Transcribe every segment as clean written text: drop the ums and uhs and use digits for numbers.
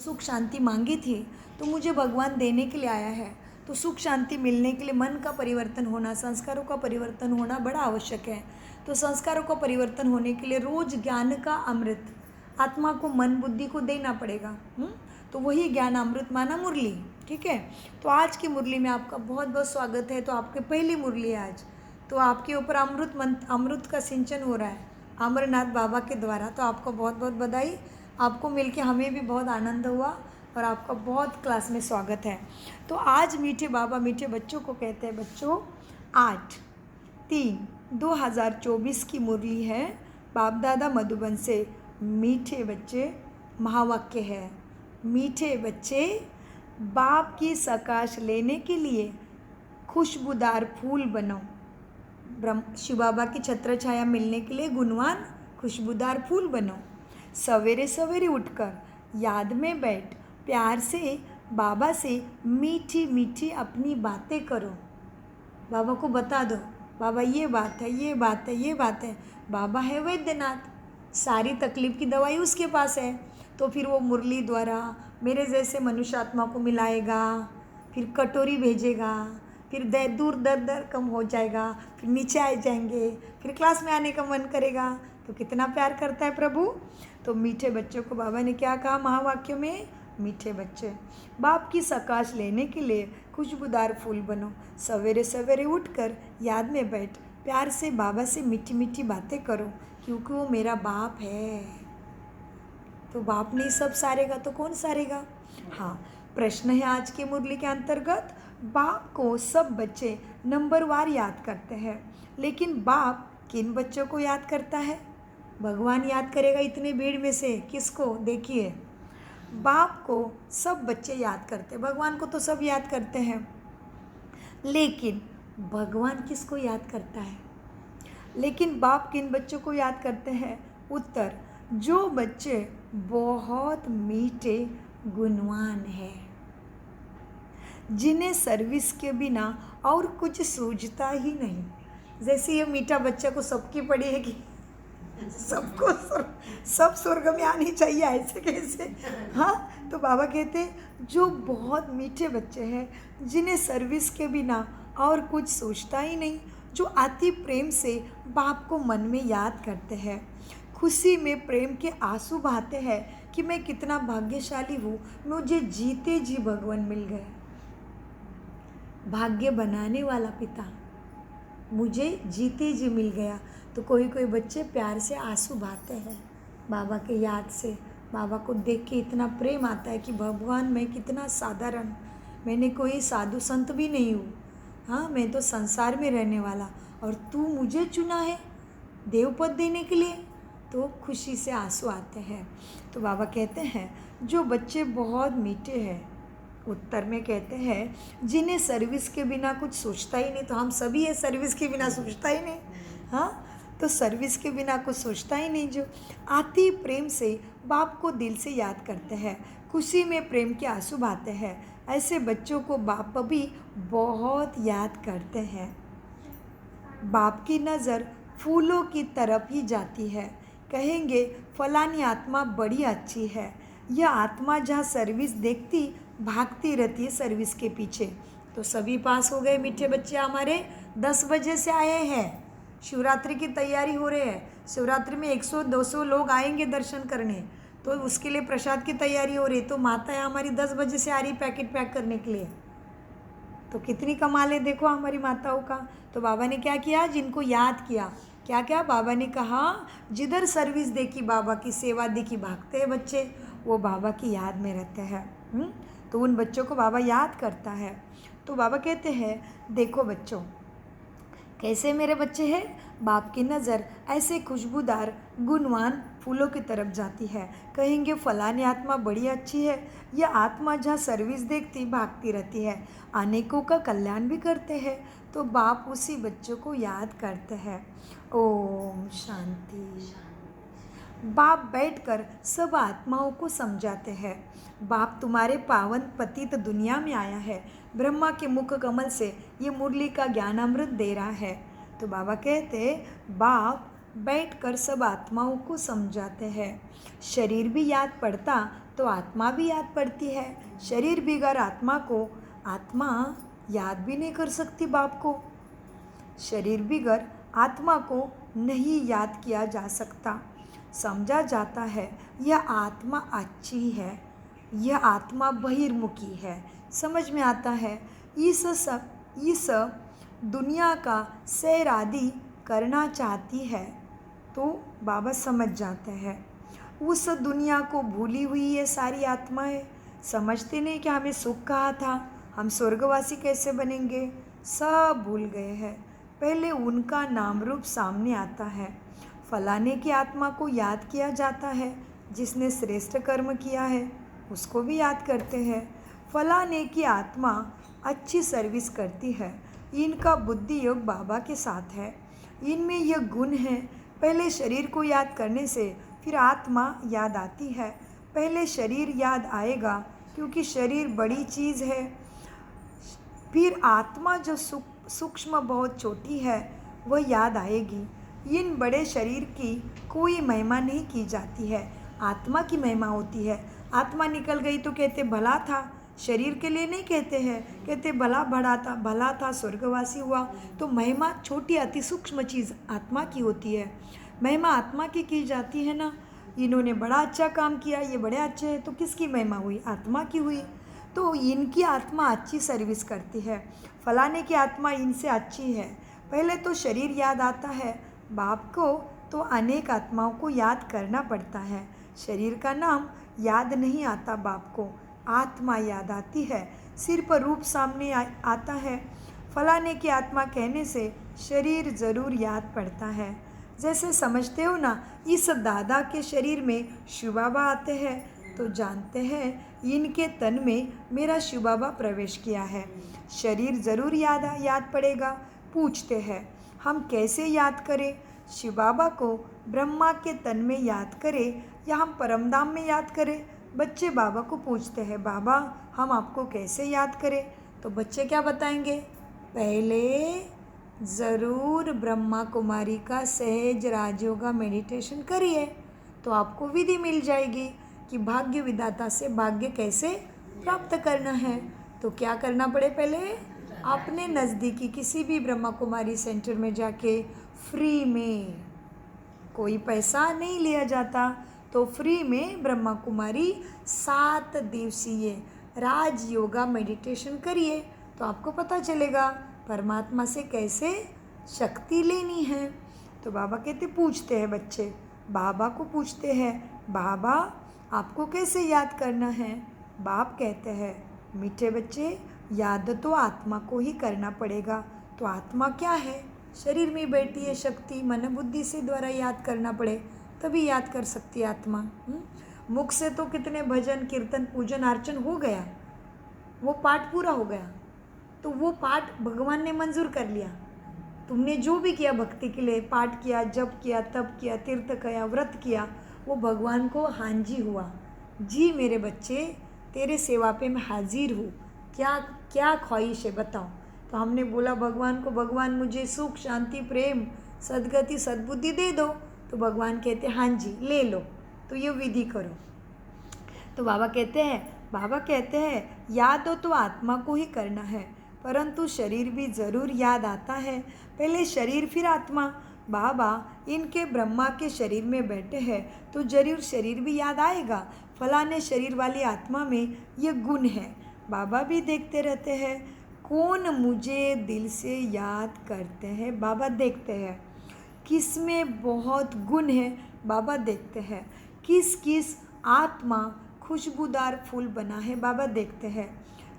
सुख शांति मांगी थी, तो मुझे भगवान देने के लिए आया है। तो सुख शांति मिलने के लिए मन का परिवर्तन होना, संस्कारों का परिवर्तन होना बड़ा आवश्यक है। तो संस्कारों का परिवर्तन होने के लिए रोज ज्ञान का अमृत आत्मा को, मन बुद्धि को देना पड़ेगा। तो वही ज्ञान अमृत माना मुरली। ठीक है, तो आज की मुरली में आपका बहुत बहुत स्वागत है। तो आपकी पहली मुरली है आज, तो आपके ऊपर अमृत का सिंचन हो रहा है अमरनाथ बाबा के द्वारा। तो आपको बहुत बहुत बधाई। आपको मिलके हमें भी बहुत आनंद हुआ और आपका बहुत क्लास में स्वागत है। तो आज मीठे बाबा मीठे बच्चों को कहते हैं। बच्चों, 8/3/2024 की मुरली है बाप दादा मधुबन से। मीठे बच्चे महावाक्य है, मीठे बच्चे बाप की सकाश लेने के लिए खुशबूदार फूल बनो। शिव बाबा की छत्र छाया मिलने के लिए गुणवान खुशबूदार फूल बनो। सवेरे सवेरे उठकर याद में बैठ प्यार से बाबा से मीठी मीठी अपनी बातें करो। बाबा को बता दो, बाबा ये बात है, ये बात है, ये बात है। बाबा है वैद्यनाथ, सारी तकलीफ की दवाई उसके पास है। तो फिर वो मुरली द्वारा मेरे जैसे मनुष्य आत्मा को मिलाएगा, फिर कटोरी भेजेगा, फिर दूर दर्द कम हो जाएगा, फिर नीचे आ जाएंगे, फिर क्लास में आने का मन करेगा। तो कितना प्यार करता है प्रभु। तो मीठे बच्चों को बाबा ने क्या कहा महावाक्य में? मीठे बच्चे बाप की सकाश लेने के लिए खुशबूदार फूल बनो। सवेरे सवेरे उठकर याद में बैठ प्यार से बाबा से मीठी मीठी बातें करो, क्योंकि वो मेरा बाप है। तो बाप नहीं सब सारेगा तो कौन सारेगा? हाँ, प्रश्न है आज की मुरली के अंतर्गत, बाप को सब बच्चे नंबरवार याद करते हैं, लेकिन बाप किन बच्चों को याद करता है? भगवान याद करेगा इतने भीड़ में से किसको? देखिए, बाप को सब बच्चे याद करते हैं, भगवान को तो सब याद करते हैं, लेकिन भगवान किसको याद करता है? लेकिन बाप किन बच्चों को याद करते हैं? उत्तर, जो बच्चे बहुत मीठे गुणवान हैं, जिन्हें सर्विस के बिना और कुछ सूझता ही नहीं। जैसे ये मीठा बच्चा को सबकी पड़ी है कि सबको सब स्वर्ग में आनी चाहिए, ऐसे कैसे? हाँ, तो बाबा कहते हैं जो बहुत मीठे बच्चे हैं, जिन्हें सर्विस के बिना और कुछ सोचता ही नहीं, जो अति प्रेम से बाप को मन में याद करते हैं, खुशी में प्रेम के आंसू बहाते हैं कि मैं कितना भाग्यशाली हूँ, मुझे जीते जी भगवान मिल गए। भाग्य बनाने वाला पिता मुझे जीते जी मिल गया। तो कोई कोई बच्चे प्यार से आंसू बहाते हैं बाबा के याद से। बाबा को देख के इतना प्रेम आता है कि भगवान मैं कितना साधारण, मैंने कोई साधु संत भी नहीं हूँ। हाँ, मैं तो संसार में रहने वाला, और तू मुझे चुना है देवपद देने के लिए। तो खुशी से आंसू आते हैं। तो बाबा कहते हैं जो बच्चे बहुत मीठे हैं, उत्तर में कहते हैं जिन्हें सर्विस के बिना कुछ सोचता ही नहीं। तो हम सभी है सर्विस के बिना सोचता ही नहीं। हाँ, तो सर्विस के बिना कुछ सोचता ही नहीं, जो अति प्रेम से बाप को दिल से याद करते हैं, खुशी में प्रेम के आंसू बहाते हैं, ऐसे बच्चों को बाप भी बहुत याद करते हैं। बाप की नज़र फूलों की तरफ ही जाती है, कहेंगे फलानी आत्मा बड़ी अच्छी है। यह आत्मा जहाँ सर्विस देखती भागती रहती है सर्विस के पीछे। तो सभी पास हो गए मीठे बच्चे हमारे। 10 बजे से आए हैं, शिवरात्रि की तैयारी हो रही है। शिवरात्रि में 100-200 लोग आएंगे दर्शन करने, तो उसके लिए प्रसाद की तैयारी हो रही। तो माता है हमारी 10 बजे से आ रही पैकेट पैक करने के लिए। तो कितनी कमाल है देखो हमारी माताओं का। तो बाबा ने क्या किया? जिनको याद किया, क्या क्या बाबा ने कहा, जिधर सर्विस देखी बाबा की, सेवा देखी, भागते हैं बच्चे, वो बाबा की याद में रहते हैं। तो उन बच्चों को बाबा याद करता है। तो बाबा कहते हैं देखो बच्चों, कैसे मेरे बच्चे हैं, बाप की नज़र ऐसे खुशबूदार गुणवान फूलों की तरफ जाती है, कहेंगे फलानी आत्मा बड़ी अच्छी है। यह आत्मा जहाँ सर्विस देखती भागती रहती है, अनेकों का कल्याण भी करते हैं। तो बाप उसी बच्चों को याद करते हैं। ओम शांति। बाप बैठकर सब आत्माओं को समझाते हैं। बाप तुम्हारे पावन पतित दुनिया में आया है, ब्रह्मा के मुख कमल से ये मुरली का ज्ञानामृत दे रहा है। तो बाबा कहते बाप बैठकर सब आत्माओं को समझाते हैं। शरीर भी याद पड़ता तो आत्मा भी याद पड़ती है। शरीर बिगड़ आत्मा को आत्मा याद भी नहीं कर सकती बाप को। शरीर बिगड़ आत्मा को नहीं याद किया जा सकता। समझा जाता है यह आत्मा अच्छी है, यह आत्मा बहिर्मुखी है। समझ में आता है इस दुनिया का सैर आदि करना चाहती है तो बाबा समझ जाते हैं। उस दुनिया को भूली हुई ये सारी आत्माएं समझते नहीं कि हमें सुख कहा था, हम स्वर्गवासी कैसे बनेंगे, सब भूल गए हैं। पहले उनका नाम रूप सामने आता है। फलाने की आत्मा को याद किया जाता है, जिसने श्रेष्ठ कर्म किया है उसको भी याद करते हैं। फलाने की आत्मा अच्छी सर्विस करती है, इनका बुद्धि योग बाबा के साथ है, इनमें यह गुण है। पहले शरीर को याद करने से फिर आत्मा याद आती है। पहले शरीर याद आएगा क्योंकि शरीर बड़ी चीज़ है, फिर आत्मा जो सूक्ष्म बहुत छोटी है वह याद आएगी। इन बड़े शरीर की कोई महिमा नहीं की जाती है, आत्मा की महिमा होती है। आत्मा निकल गई तो कहते भला था, शरीर के लिए नहीं कहते हैं, कहते भला था स्वर्गवासी हुआ। तो महिमा छोटी अति सूक्ष्म चीज़ आत्मा की होती है, महिमा आत्मा की जाती है ना। इन्होंने बड़ा अच्छा काम किया, ये बड़े अच्छे हैं, तो किसकी महिमा हुई, आत्मा की हुई। तो इनकी आत्मा अच्छी सर्विस करती है, फलाने की आत्मा इनसे अच्छी है। पहले तो शरीर याद आता है बाप को, तो अनेक आत्माओं को याद करना पड़ता है। शरीर का नाम याद नहीं आता बाप को, आत्मा याद आती है। सिर पर रूप सामने आता है। फलाने की आत्मा कहने से शरीर ज़रूर याद पड़ता है। जैसे समझते हो ना, इस दादा के शरीर में शिव बाबा आते हैं तो जानते हैं इनके तन में मेरा शिव बाबा प्रवेश किया है। शरीर ज़रूर याद पड़ेगा। पूछते हैं हम कैसे याद करें, शिव बाबा को ब्रह्मा के तन में याद करें या हम परमधाम में याद करें। बच्चे बाबा को पूछते हैं बाबा हम आपको कैसे याद करें, तो बच्चे क्या बताएंगे, पहले ज़रूर ब्रह्मा कुमारी का सहज राजयोगा मेडिटेशन करिए तो आपको विधि मिल जाएगी कि भाग्य विधाता से भाग्य कैसे प्राप्त करना है। तो क्या करना पड़े, पहले अपने नज़दीकी किसी भी ब्रह्मा कुमारी सेंटर में जाके फ्री में, कोई पैसा नहीं लिया जाता, तो फ्री में ब्रह्मा कुमारी 7 दिवसीय राज योगा मेडिटेशन करिए तो आपको पता चलेगा परमात्मा से कैसे शक्ति लेनी है। तो बाबा कहते पूछते हैं बच्चे, बाबा को पूछते हैं बाबा आपको कैसे याद करना है। बाप कहते हैं मीठे बच्चे याद तो आत्मा को ही करना पड़ेगा। तो आत्मा क्या है, शरीर में बैठी है शक्ति, मन बुद्धि से द्वारा याद करना पड़े तभी याद कर सकती है आत्मा। मुख से तो कितने भजन कीर्तन पूजन अर्चन हो गया, वो पाठ पूरा हो गया, तो वो पाठ भगवान ने मंजूर कर लिया। तुमने जो भी किया भक्ति के लिए, पाठ किया, जप किया, तप किया, तीर्थ किया, व्रत किया, वो भगवान को हांजी हुआ। जी मेरे बच्चे तेरे सेवा पे मैं हाजिर हूँ, क्या क्या ख्वाहिश है बताओ। तो हमने बोला भगवान को, भगवान मुझे सुख शांति प्रेम सद्गति सद्बुद्धि दे दो। तो भगवान कहते हाँ जी ले लो, तो ये विधि करो। तो बाबा कहते हैं याद हो तो आत्मा को ही करना है, परंतु शरीर भी ज़रूर याद आता है। पहले शरीर फिर आत्मा। बाबा इनके ब्रह्मा के शरीर में बैठे हैं तो जरूर शरीर भी याद आएगा। फलाने शरीर वाली आत्मा में ये गुण है। बाबा भी देखते रहते हैं कौन मुझे दिल से याद करते हैं। बाबा देखते हैं किस में बहुत गुण है, बाबा देखते हैं किस किस आत्मा खुशबूदार फूल बना है, बाबा देखते हैं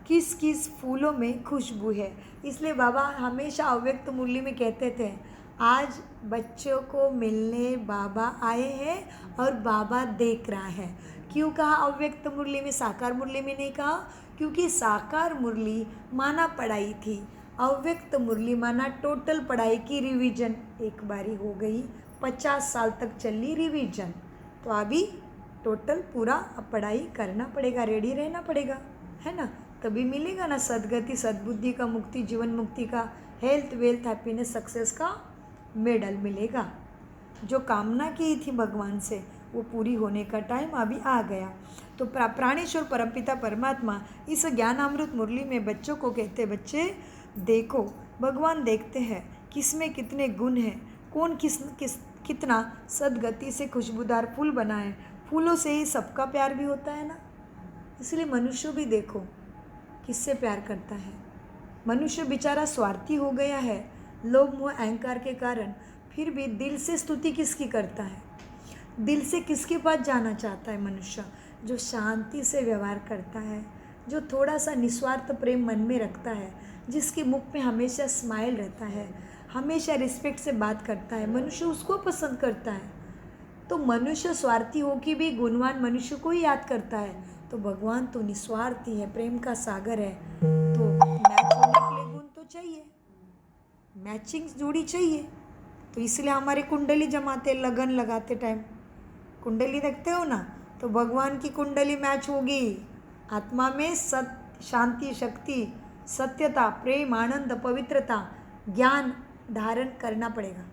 किस किस फूलों में खुशबू है। इसलिए बाबा हमेशा अव्यक्त मुरली में कहते थे आज बच्चों को मिलने बाबा आए हैं और बाबा देख रहा है। क्यों कहा अव्यक्त मुरली में, साकार मुरली में नहीं कहा? क्योंकि साकार मुरली माना पढ़ाई थी, अव्यक्त मुरली माना टोटल पढ़ाई की रिवीजन। एक बारी हो गई, 50 साल तक चली रिवीजन, तो अभी टोटल पूरा अब पढ़ाई करना पड़ेगा, रेडी रहना पड़ेगा, है ना। तभी मिलेगा ना सद्गति सद्बुद्धि का, मुक्ति जीवन मुक्ति का, हेल्थ वेल्थ हैप्पीनेस सक्सेस का मेडल मिलेगा। जो कामना की थी भगवान से वो पूरी होने का टाइम अभी आ गया। तो प्राणेश्वर परमपिता परमात्मा इस ज्ञानामृत मुरली में बच्चों को कहते, बच्चे देखो, भगवान देखते हैं किस में कितने गुण हैं, कौन कितना सदगति से खुशबूदार फूल बनाए। फूलों से ही सबका प्यार भी होता है ना, इसलिए मनुष्य भी देखो किससे प्यार करता है। मनुष्य बेचारा स्वार्थी हो गया है लोभ मोह अहंकार के कारण, फिर भी दिल से स्तुति किसकी करता है, दिल से किसके पास जाना चाहता है मनुष्य? जो शांति से व्यवहार करता है, जो थोड़ा सा निस्वार्थ प्रेम मन में रखता है, जिसके मुख में हमेशा स्माइल रहता है, हमेशा रिस्पेक्ट से बात करता है, मनुष्य उसको पसंद करता है। तो मनुष्य स्वार्थी हो कि भी गुणवान मनुष्य को ही याद करता है। तो भगवान तो निस्वार्थी है, प्रेम का सागर है। तो मैच होने के लिए गुण तो चाहिए, मैचिंग जोड़ी चाहिए। तो इसलिए हमारे कुंडली जमाते, लगन लगाते टाइम कुंडली देखते हो ना, तो भगवान की कुंडली मैच होगी। आत्मा में शांति, शक्ति, सत्यता, प्रेम, आनंद, पवित्रता, ज्ञान धारण करना पड़ेगा।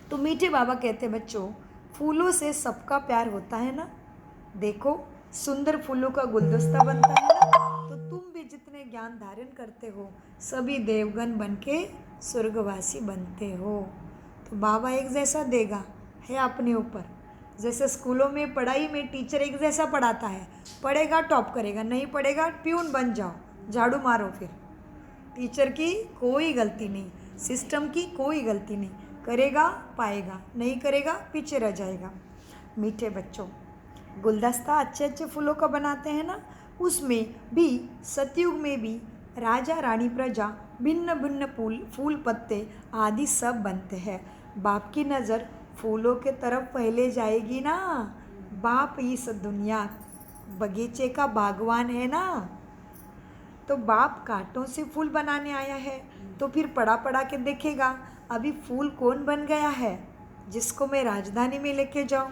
तो मीठे बाबा कहते बच्चों, फूलों से सबका प्यार होता है ना। देखो सुंदर फूलों का गुलदस्ता बनता है ना। तो तुम भी जितने ज्ञान धारण करते हो, सभी देवगण बन के स्वर्गवासी बनते हो। तो बाबा एक जैसा देगा है अपने ऊपर। जैसे स्कूलों में पढ़ाई में टीचर एक जैसा पढ़ाता है, पढ़ेगा टॉप करेगा, नहीं पढ़ेगा प्यून बन जाओ, झाड़ू मारो। फिर टीचर की कोई गलती नहीं, सिस्टम की कोई गलती नहीं, करेगा पाएगा, नहीं करेगा पीछे रह जाएगा। मीठे बच्चों, गुलदस्ता अच्छे अच्छे फूलों का बनाते हैं ना, उसमें भी सतयुग में भी राजा रानी प्रजा भिन्न भिन्न फूल पत्ते आदि सब बनते हैं। बाप की नज़र फूलों के तरफ पहले जाएगी ना। बाप इस दुनिया बगीचे का बागवान है ना। तो बाप कांटों से फूल बनाने आया है, तो फिर पड़ा के देखेगा अभी फूल कौन बन गया है जिसको मैं राजधानी में लेके जाऊं।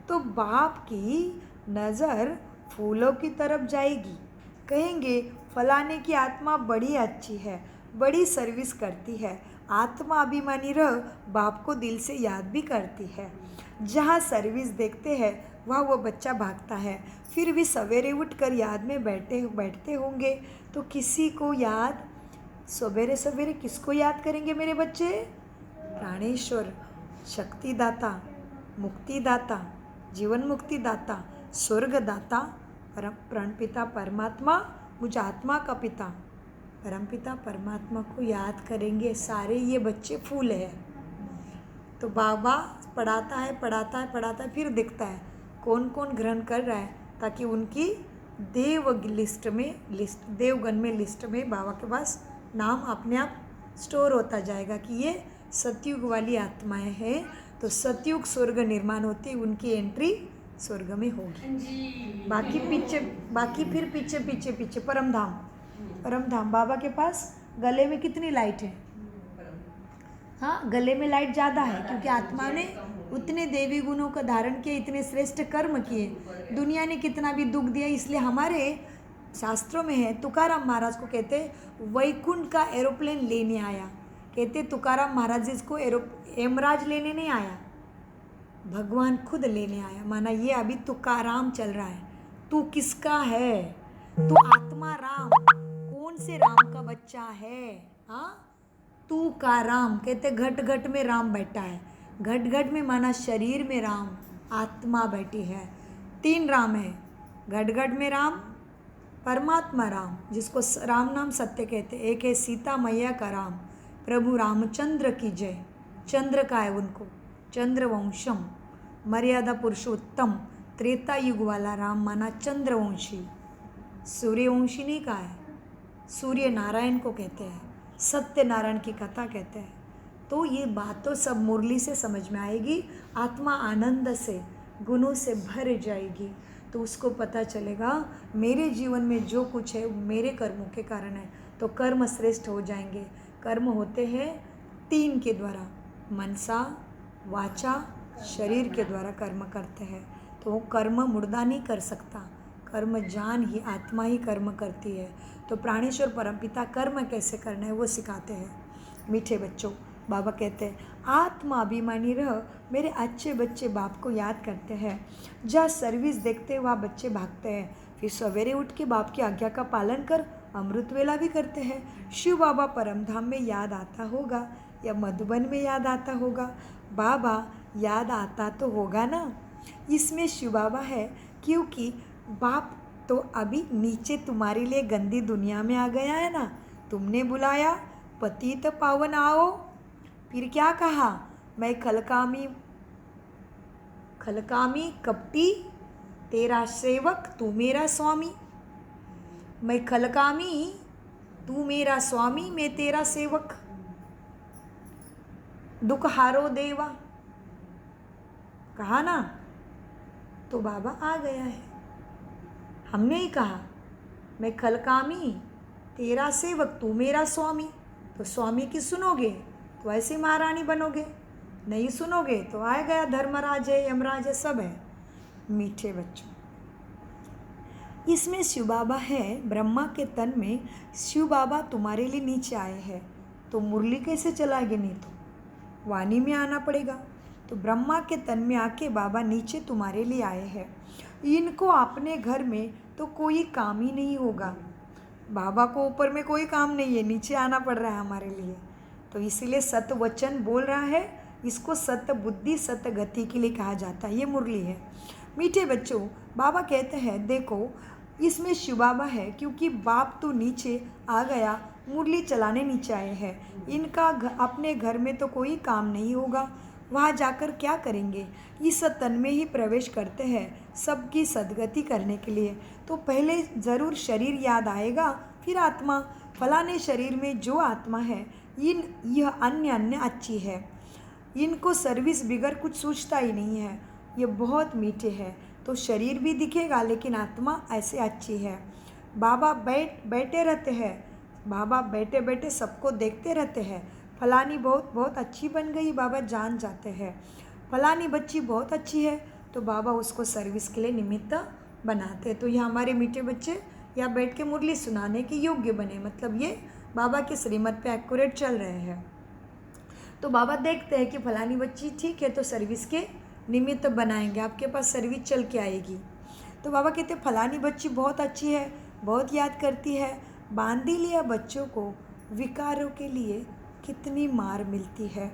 तो बाप की नज़र फूलों की तरफ जाएगी, कहेंगे फलाने की आत्मा बड़ी अच्छी है, बड़ी सर्विस करती है। आत्मा अभिमानी रह बाप को दिल से याद भी करती है। जहाँ सर्विस देखते हैं वहाँ वो बच्चा भागता है। फिर भी सवेरे उठकर याद में बैठते होंगे तो किसी को याद, सवेरे सवेरे किसको याद करेंगे मेरे बच्चे? प्राणेश्वर, शक्तिदाता, मुक्तिदाता, जीवन मुक्तिदाता, स्वर्गदाता, परमपिता परमात्मा, मुझ आत्मा का पिता परमपिता परमात्मा को याद करेंगे। सारे ये बच्चे फूल हैं। तो बाबा पढ़ाता है, फिर दिखता है कौन कौन ग्रहण कर रहा है, ताकि उनकी देवगण में लिस्ट में बाबा के पास नाम अपने आप स्टोर होता जाएगा कि ये सतयुग वाली आत्माएं हैं। तो सतयुग स्वर्ग निर्माण होती, उनकी एंट्री स्वर्ग में होगी। बाकी फिर पीछे परमधाम बाबा के पास गले में कितनी लाइट है? हाँ, गले में लाइट ज़्यादा है, क्योंकि आत्मा ने उतने देवी गुणों का धारण किए, इतने श्रेष्ठ कर्म किए, दुनिया ने कितना भी दुख दिया। इसलिए हमारे शास्त्रों में है, तुकाराम महाराज को कहते वैकुंठ का एरोप्लेन लेने आया। कहते तुकाराम महाराज जिसको यमराज लेने नहीं आया, भगवान खुद लेने आया। माना ये अभी तुकाराम चल रहा है। तू किसका है? तू आत्मा राम, कौन से राम का बच्चा है? हाँ, तू का राम। कहते घट घट में राम बैठा है। घट घट में माना शरीर में राम, आत्मा बैठी है। 3 राम है, घट घट में राम, परमात्मा राम जिसको राम नाम सत्य कहते। एक है सीता मैया का राम, प्रभु रामचंद्र की जय। चंद्र का है उनको, चंद्रवंशम, मर्यादा पुरुषोत्तम, त्रेता युग वाला राम माना चंद्रवंशी। सूर्यवंशी नहीं का है, सूर्य नारायण को कहते हैं, सत्यनारायण की कथा कहते हैं। तो ये बात तो सब मुरली से समझ में आएगी। आत्मा आनंद से, गुणों से भर जाएगी, तो उसको पता चलेगा मेरे जीवन में जो कुछ है मेरे कर्मों के कारण है। तो कर्म श्रेष्ठ हो जाएंगे। कर्म होते हैं 3 के द्वारा, मनसा, वाचा, शरीर के द्वारा कर्म करते हैं। तो वो कर्म मुर्दा नहीं कर सकता, कर्म जान ही, आत्मा ही कर्म करती है। तो प्राणेश्वर परमपिता कर्म कैसे करना है वो सिखाते हैं। मीठे बच्चों, बाबा कहते हैं आत्मा अभिमानी रह, मेरे अच्छे बच्चे बाप को याद करते हैं। जहाँ सर्विस देखते वहाँ बच्चे भागते हैं। फिर सवेरे उठ के बाप की आज्ञा का पालन कर अमृत वेला भी करते हैं। शिव बाबा परमधाम में याद आता होगा या मधुबन में याद आता होगा, बाबा याद आता तो होगा ना। इसमें शिव बाबा है क्योंकि बाप तो अभी नीचे तुम्हारे लिए गंदी दुनिया में आ गया है ना। तुमने बुलाया पतित पावन आओ, फिर क्या कहा, मैं खलकामी कपटी तेरा सेवक तू मेरा स्वामी। मैं खलकामी तू मेरा स्वामी, मैं तेरा सेवक। दुख हारो देवा कहा ना, तो बाबा आ गया है। हमने ही कहा मैं खलकामी तेरा सेवक तू मेरा स्वामी, तो स्वामी की सुनोगे तो ऐसे महारानी बनोगे, नहीं सुनोगे तो आ गया धर्मराज है, यमराज है, सब है। मीठे बच्चों, इसमें शिव बाबा है। ब्रह्मा के तन में शिव बाबा तुम्हारे लिए नीचे आए हैं, तो मुरली कैसे चलाएंगे, नहीं तो वाणी में आना पड़ेगा। तो ब्रह्मा के तन में आके बाबा नीचे तुम्हारे लिए आए हैं। इनको अपने घर में तो कोई काम ही नहीं होगा, बाबा को ऊपर में कोई काम नहीं है, नीचे आना पड़ रहा है हमारे लिए। तो इसीलिए सत्य वचन बोल रहा है, इसको सत्य बुद्धि सत्य गति के लिए कहा जाता है। ये मुरली है। मीठे बच्चों, बाबा कहते हैं देखो इसमें शिव बाबा है क्योंकि बाप तो नीचे आ गया, मुरली चलाने नीचे आए हैं। इनका अपने घर में तो कोई काम नहीं होगा, वहाँ जाकर क्या करेंगे। इस तन में ही प्रवेश करते हैं सबकी सद्गति करने के लिए। तो पहले ज़रूर शरीर याद आएगा, फिर आत्मा। फलाने शरीर में जो आत्मा है यह अन्य अच्छी है, इनको सर्विस बिगर कुछ सोचता ही नहीं है, ये बहुत मीठे हैं। तो शरीर भी दिखेगा लेकिन आत्मा ऐसे अच्छी है। बाबा बैठे रहते हैं, बाबा बैठे बैठे सबको देखते रहते हैं। फलानी बहुत अच्छी बन गई, बाबा जान जाते हैं। फलानी बच्ची बहुत अच्छी है, तो बाबा उसको सर्विस के लिए निमित्त बनाते हैं। तो ये हमारे मीठे बच्चे यहाँ बैठ के मुरली सुनाने के योग्य बने, मतलब ये बाबा के श्रीमत पे एक्यूरेट चल रहे हैं। तो बाबा देखते हैं कि फलानी बच्ची ठीक है, तो सर्विस के निमित्त बनाएंगे, आपके पास सर्विस चल के आएगी। तो बाबा कहते हैं फलानी बच्ची बहुत अच्छी है, बहुत याद करती है। बांधी लिया बच्चों को विकारों के लिए कितनी मार मिलती है,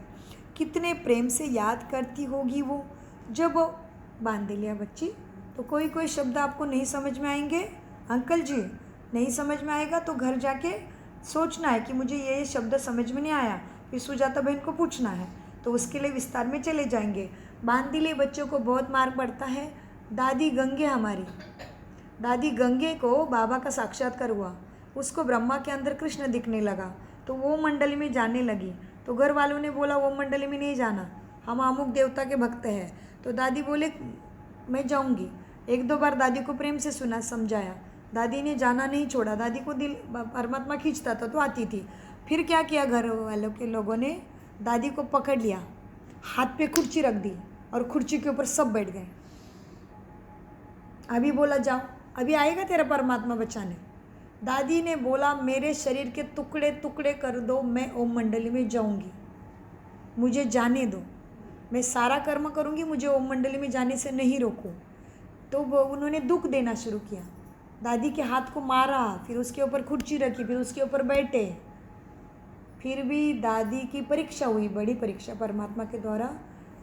कितने प्रेम से याद करती होगी वो। जब बांध लिया बच्ची तो कोई कोई शब्द आपको नहीं समझ में आएंगे, अंकल जी नहीं समझ में आएगा तो घर जाके सोचना है कि मुझे ये शब्द समझ में नहीं आया, फिर सुजाता बहन को पूछना है, तो उसके लिए विस्तार में चले जाएंगे। बांध लिए बच्चों को बहुत मार पड़ता है। दादी गंगे, हमारी दादी गंगे को बाबा का साक्षात्कार हुआ, उसको ब्रह्मा के अंदर कृष्ण दिखने लगा, तो वो मंडली में जाने लगी। तो घर वालों ने बोला वो मंडली में नहीं जाना, हम अमुक देवता के भक्त हैं। तो दादी बोले मैं जाऊंगी। एक दो बार दादी को प्रेम से सुना, समझाया, दादी ने जाना नहीं छोड़ा। दादी को दिल परमात्मा खींचता था तो आती थी। फिर क्या किया, घर वालों के लोगों ने दादी को पकड़ लिया, हाथ पे कुर्सी रख दी और कुर्सी के ऊपर सब बैठ गए। अभी बोला जाओ, अभी आएगा तेरा परमात्मा बचाने। दादी ने बोला मेरे शरीर के टुकड़े टुकड़े कर दो, मैं ओम मंडली में जाऊंगी, मुझे जाने दो, मैं सारा कर्म करूंगी, मुझे ओम मंडली में जाने से नहीं रोको। तो वो उन्होंने दुख देना शुरू किया, दादी के हाथ को मारा, फिर उसके ऊपर कुर्सी रखी, फिर उसके ऊपर बैठे। फिर भी दादी की परीक्षा हुई, बड़ी परीक्षा परमात्मा के द्वारा।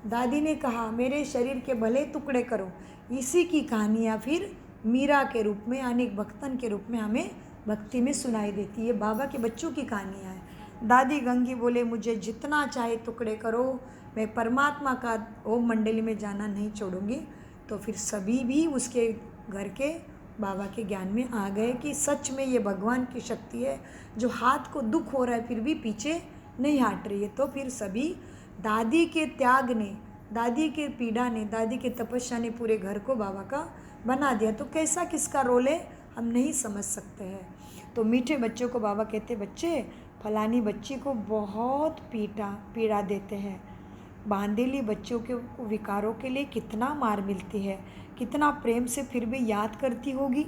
दादी ने कहा मेरे शरीर के भले टुकड़े करो। इसी की कहानियाँ फिर मीरा के रूप में, अनेक भक्तन के रूप में हमें भक्ति में सुनाई देती है। बाबा के बच्चों की कहानियाँ हैं। दादी गंगी बोले मुझे जितना चाहे टुकड़े करो, मैं परमात्मा का ओम मंडली में जाना नहीं छोड़ूंगी। तो फिर सभी भी उसके घर के बाबा के ज्ञान में आ गए कि सच में ये भगवान की शक्ति है, जो हाथ को दुख हो रहा है फिर भी पीछे नहीं हट रही है। तो फिर सभी दादी के त्याग ने, दादी के पीड़ा ने, दादी के तपस्या ने पूरे घर को बाबा का बना दिया। तो कैसा किसका रोल है हम नहीं समझ सकते हैं। तो मीठे बच्चों को बाबा कहते बच्चे फलानी बच्ची को बहुत पीड़ा देते हैं। बांधेली बच्चों के विकारों के लिए कितना मार मिलती है, कितना प्रेम से फिर भी याद करती होगी।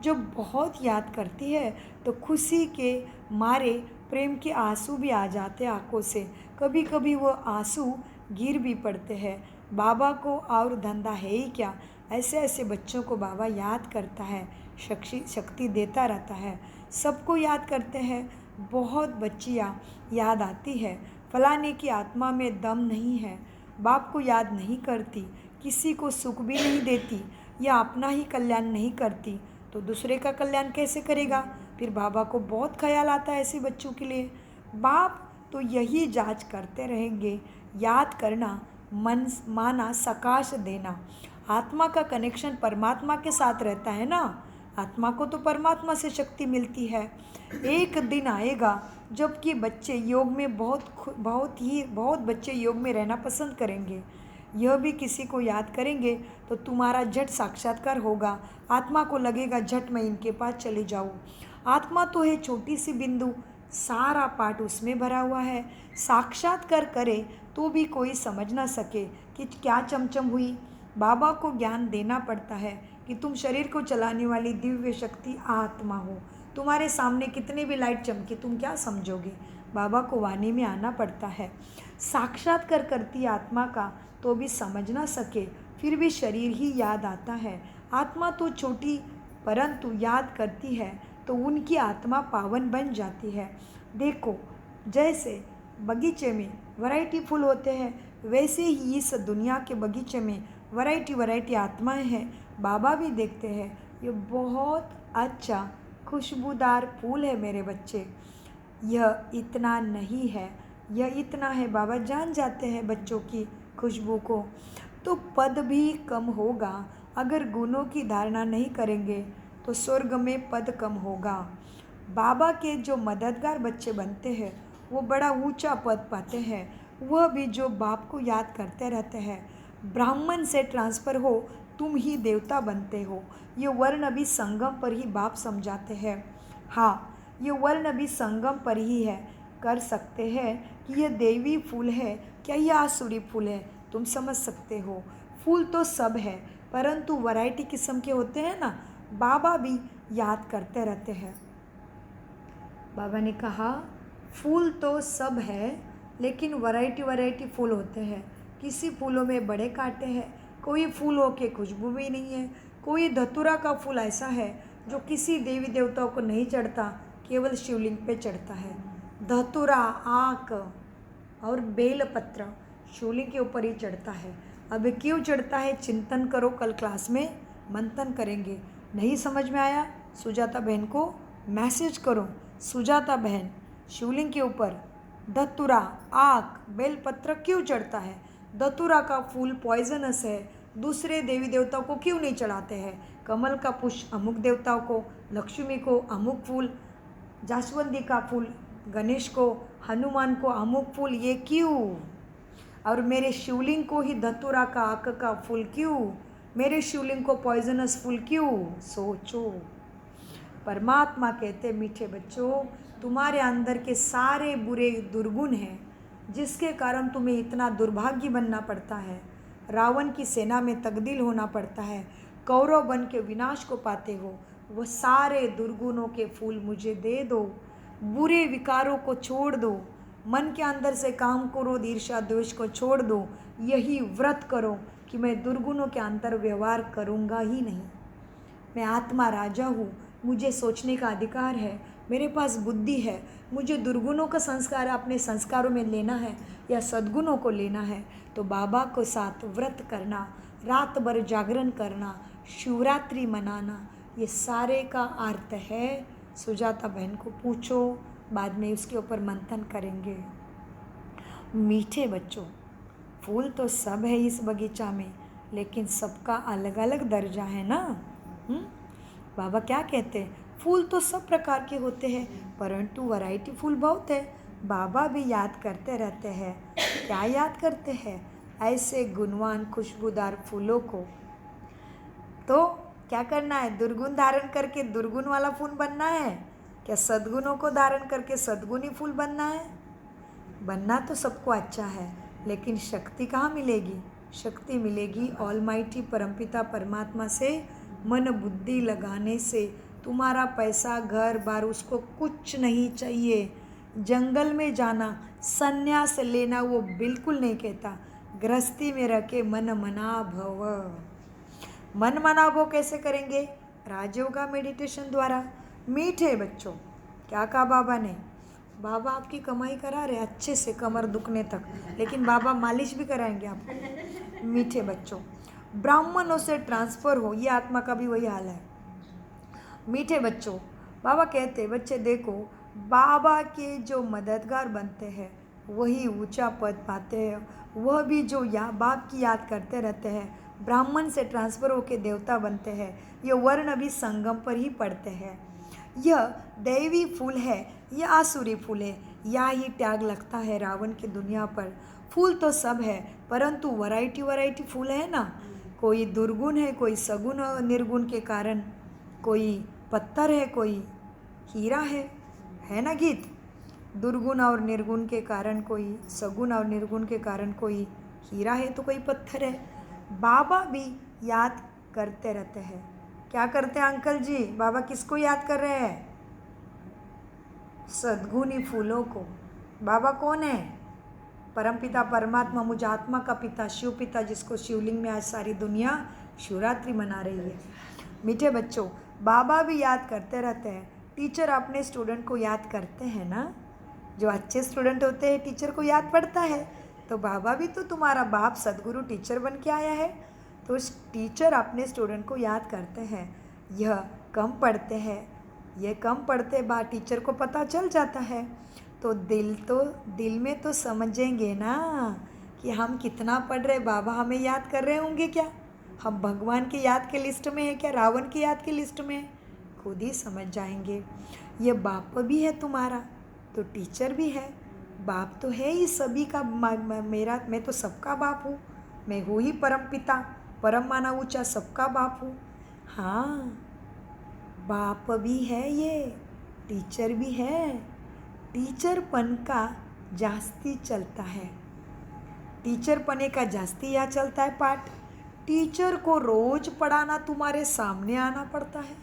जो बहुत याद करती है तो खुशी के मारे प्रेम के आंसू भी आ जाते आंखों से, कभी कभी वो आंसू गिर भी पड़ते हैं। बाबा को और धंधा है ही क्या। ऐसे ऐसे बच्चों को बाबा याद करता है, शक्ति देता रहता है। सबको याद करते हैं। बहुत बच्चियाँ याद आती है, फलाने की आत्मा में दम नहीं है, बाप को याद नहीं करती, किसी को सुख भी नहीं देती, या अपना ही कल्याण नहीं करती तो दूसरे का कल्याण कैसे करेगा। फिर बाबा को बहुत ख्याल आता है ऐसे बच्चों के लिए। बाप तो यही जांच करते रहेंगे, याद करना, मन माना, सकाश देना। आत्मा का कनेक्शन परमात्मा के साथ रहता है ना। आत्मा को तो परमात्मा से शक्ति मिलती है। एक दिन आएगा जबकि बच्चे योग में बहुत बच्चे योग में रहना पसंद करेंगे। यह भी किसी को याद करेंगे तो तुम्हारा झट साक्षात्कार होगा। आत्मा को लगेगा झट मैं इनके पास चले जाऊँ। आत्मा तो है छोटी सी बिंदु, सारा पाठ उसमें भरा हुआ है। साक्षात्कार करे तो भी कोई समझ ना सके कि क्या चमचम हुई। बाबा को ज्ञान देना पड़ता है कि तुम शरीर को चलाने वाली दिव्य शक्ति आत्मा हो। तुम्हारे सामने कितनी भी लाइट चमके तुम क्या समझोगे। बाबा को वाणी में आना पड़ता है। साक्षात्कार करती आत्मा का तो भी समझ ना सके, फिर भी शरीर ही याद आता है। आत्मा तो छोटी परंतु याद करती है तो उनकी आत्मा पावन बन जाती है। देखो, जैसे बगीचे में वैरायटी फूल होते हैं, वैसे ही इस दुनिया के बगीचे में वैरायटी आत्माएं हैं। बाबा भी देखते हैं ये बहुत अच्छा खुशबूदार फूल है मेरे बच्चे, यह इतना नहीं है, यह इतना है। बाबा जान जाते हैं बच्चों की खुशबू को। तो पद भी कम होगा। अगर गुणों की धारणा नहीं करेंगे तो स्वर्ग में पद कम होगा। बाबा के जो मददगार बच्चे बनते हैं वो बड़ा ऊंचा पद पाते हैं, वह भी जो बाप को याद करते रहते हैं। ब्राह्मण से ट्रांसफ़र हो, तुम ही देवता बनते हो। ये वर्ण भी संगम पर ही बाप समझाते हैं। हाँ, ये वर्ण भी संगम पर ही है। कर सकते हैं कि यह देवी फूल है, क्या यह आसुरी फूल है, तुम समझ सकते हो। फूल तो सब है परंतु वैरायटी किस्म के होते हैं ना। बाबा भी याद करते रहते हैं। बाबा ने कहा फूल तो सब है लेकिन वैरायटी फूल होते हैं। किसी फूलों में बड़े कांटे हैं, कोई फूलों के खुशबू भी नहीं है। कोई धतूरा का फूल ऐसा है जो किसी देवी देवताओं को नहीं चढ़ता, केवल शिवलिंग पे चढ़ता है। धतूरा, आक और बेलपत्र शिवलिंग के ऊपर ही चढ़ता है। अब क्यों चढ़ता है चिंतन करो, कल क्लास में मंथन करेंगे। नहीं समझ में आया, सुजाता बहन को मैसेज करो। सुजाता बहन, शिवलिंग के ऊपर धतूरा, आक, बेलपत्र क्यों चढ़ता है? धतूरा का फूल पॉइजनस है, दूसरे देवी देवताओं को क्यों नहीं चढ़ाते हैं? कमल का पुष्प अमुक देवताओं को, लक्ष्मी को अमुक फूल, जास्वंदी का फूल गणेश को, हनुमान को अमुक फूल, ये क्यों? और मेरे शिवलिंग को ही धतूरा का, आक का फूल क्यों? मेरे शिवलिंग को पॉइजनस फूल क्यों? सोचो। परमात्मा कहते मीठे बच्चों, तुम्हारे अंदर के सारे बुरे दुर्गुण हैं जिसके कारण तुम्हें इतना दुर्भाग्य बनना पड़ता है, रावण की सेना में तब्दील होना पड़ता है, कौरव बन के विनाश को पाते हो। वो सारे दुर्गुणों के फूल मुझे दे दो, बुरे विकारों को छोड़ दो, मन के अंदर से काम क्रोध ईर्ष्या द्वेष को छोड़ दो। यही व्रत करो कि मैं दुर्गुणों के अंतर व्यवहार करूँगा ही नहीं। मैं आत्मा राजा हूँ, मुझे सोचने का अधिकार है, मेरे पास बुद्धि है। मुझे दुर्गुणों का संस्कार अपने संस्कारों में लेना है या सद्गुणों को लेना है तो बाबा को साथ व्रत करना, रात भर जागरण करना, शिवरात्रि मनाना, ये सारे का अर्थ है। सुजाता बहन को पूछो, बाद में उसके ऊपर मंथन करेंगे। मीठे बच्चों, फूल तो सब है इस बगीचा में लेकिन सबका अलग अलग दर्जा है ना। बाबा क्या कहते हैं? फूल तो सब प्रकार के होते हैं परंतु वैरायटी फूल बहुत है। बाबा भी याद करते रहते हैं। क्या याद करते हैं? ऐसे गुणवान खुशबूदार फूलों को। तो क्या करना है? दुर्गुण धारण करके दुर्गुण वाला फूल बनना है क्या सद्गुणों को धारण करके सद्गुणी फूल बनना है? बनना तो सबको अच्छा है लेकिन शक्ति कहाँ मिलेगी? शक्ति मिलेगी ऑलमाइटी परमपिता परमात्मा से मन बुद्धि लगाने से। तुम्हारा पैसा घर बार उसको कुछ नहीं चाहिए, जंगल में जाना, संन्यास लेना वो बिल्कुल नहीं कहता। गृहस्थी में रह के मन मना भव। मन मना भव कैसे करेंगे? राजयोगा मेडिटेशन द्वारा। मीठे बच्चों, क्या कहा बाबा ने? बाबा आपकी कमाई करा रहे अच्छे से कमर दुखने तक, लेकिन बाबा मालिश भी कराएंगे आपको। मीठे बच्चों, ब्राह्मणों से ट्रांसफ़र हो, ये आत्मा का भी वही हाल है। मीठे बच्चों, बाबा कहते बच्चे देखो, बाबा के जो मददगार बनते हैं वही ऊंचा पद पाते हैं। वह भी जो बाप की याद करते रहते हैं, ब्राह्मण से ट्रांसफ़र होकर देवता बनते हैं। ये वर्ण भी संगम पर ही पड़ते हैं। यह दैवी फूल है, यह आसुरी फूल है। यह ही त्याग लगता है रावण की दुनिया पर। फूल तो सब है, परंतु वैरायटी फूल है ना। कोई दुर्गुण है, कोई सगुण और निर्गुण के कारण, कोई पत्थर है, कोई हीरा है ना गीत। दुर्गुण और निर्गुण के कारण कोई सगुण और निर्गुण के कारण कोई हीरा है तो कोई पत्थर है। बाबा भी याद करते रहते हैं। क्या करते हैं अंकल जी? बाबा किसको याद कर रहे हैं? सद्गुणी फूलों को। बाबा कौन है? परमपिता परमात्मा, मुझ आत्मा का पिता, शिव पिता, जिसको शिवलिंग में आज सारी दुनिया शिवरात्रि मना रही है। मीठे बच्चों, बाबा भी याद करते रहते हैं। टीचर अपने स्टूडेंट को याद करते हैं ना। जो अच्छे स्टूडेंट होते हैं टीचर को याद पड़ता है। तो बाबा भी तो तुम्हारा बाप सदगुरु टीचर बन के आया है। तो टीचर अपने स्टूडेंट को याद करते हैं। यह कम पढ़ते हैं, ये कम पढ़ते बाद टीचर को पता चल जाता है। तो दिल में तो समझेंगे ना कि हम कितना पढ़ रहे, बाबा हमें याद कर रहे होंगे क्या? हम भगवान की याद के लिस्ट में है क्या, रावण की याद की लिस्ट में है? खुद ही समझ जाएंगे। ये बाप भी है तुम्हारा, तो टीचर भी है। बाप तो है ही सभी का। मैं तो सबका बाप हूँ। मैं हूँ ही परम पिता, परम माना ऊंचा, सबका बाप हूँ। हाँ, बाप भी है, ये टीचर भी है। टीचरपन का जास्ती चलता है। टीचरपने का जास्ती या चलता है पाठ। टीचर को रोज पढ़ाना, तुम्हारे सामने आना पड़ता है।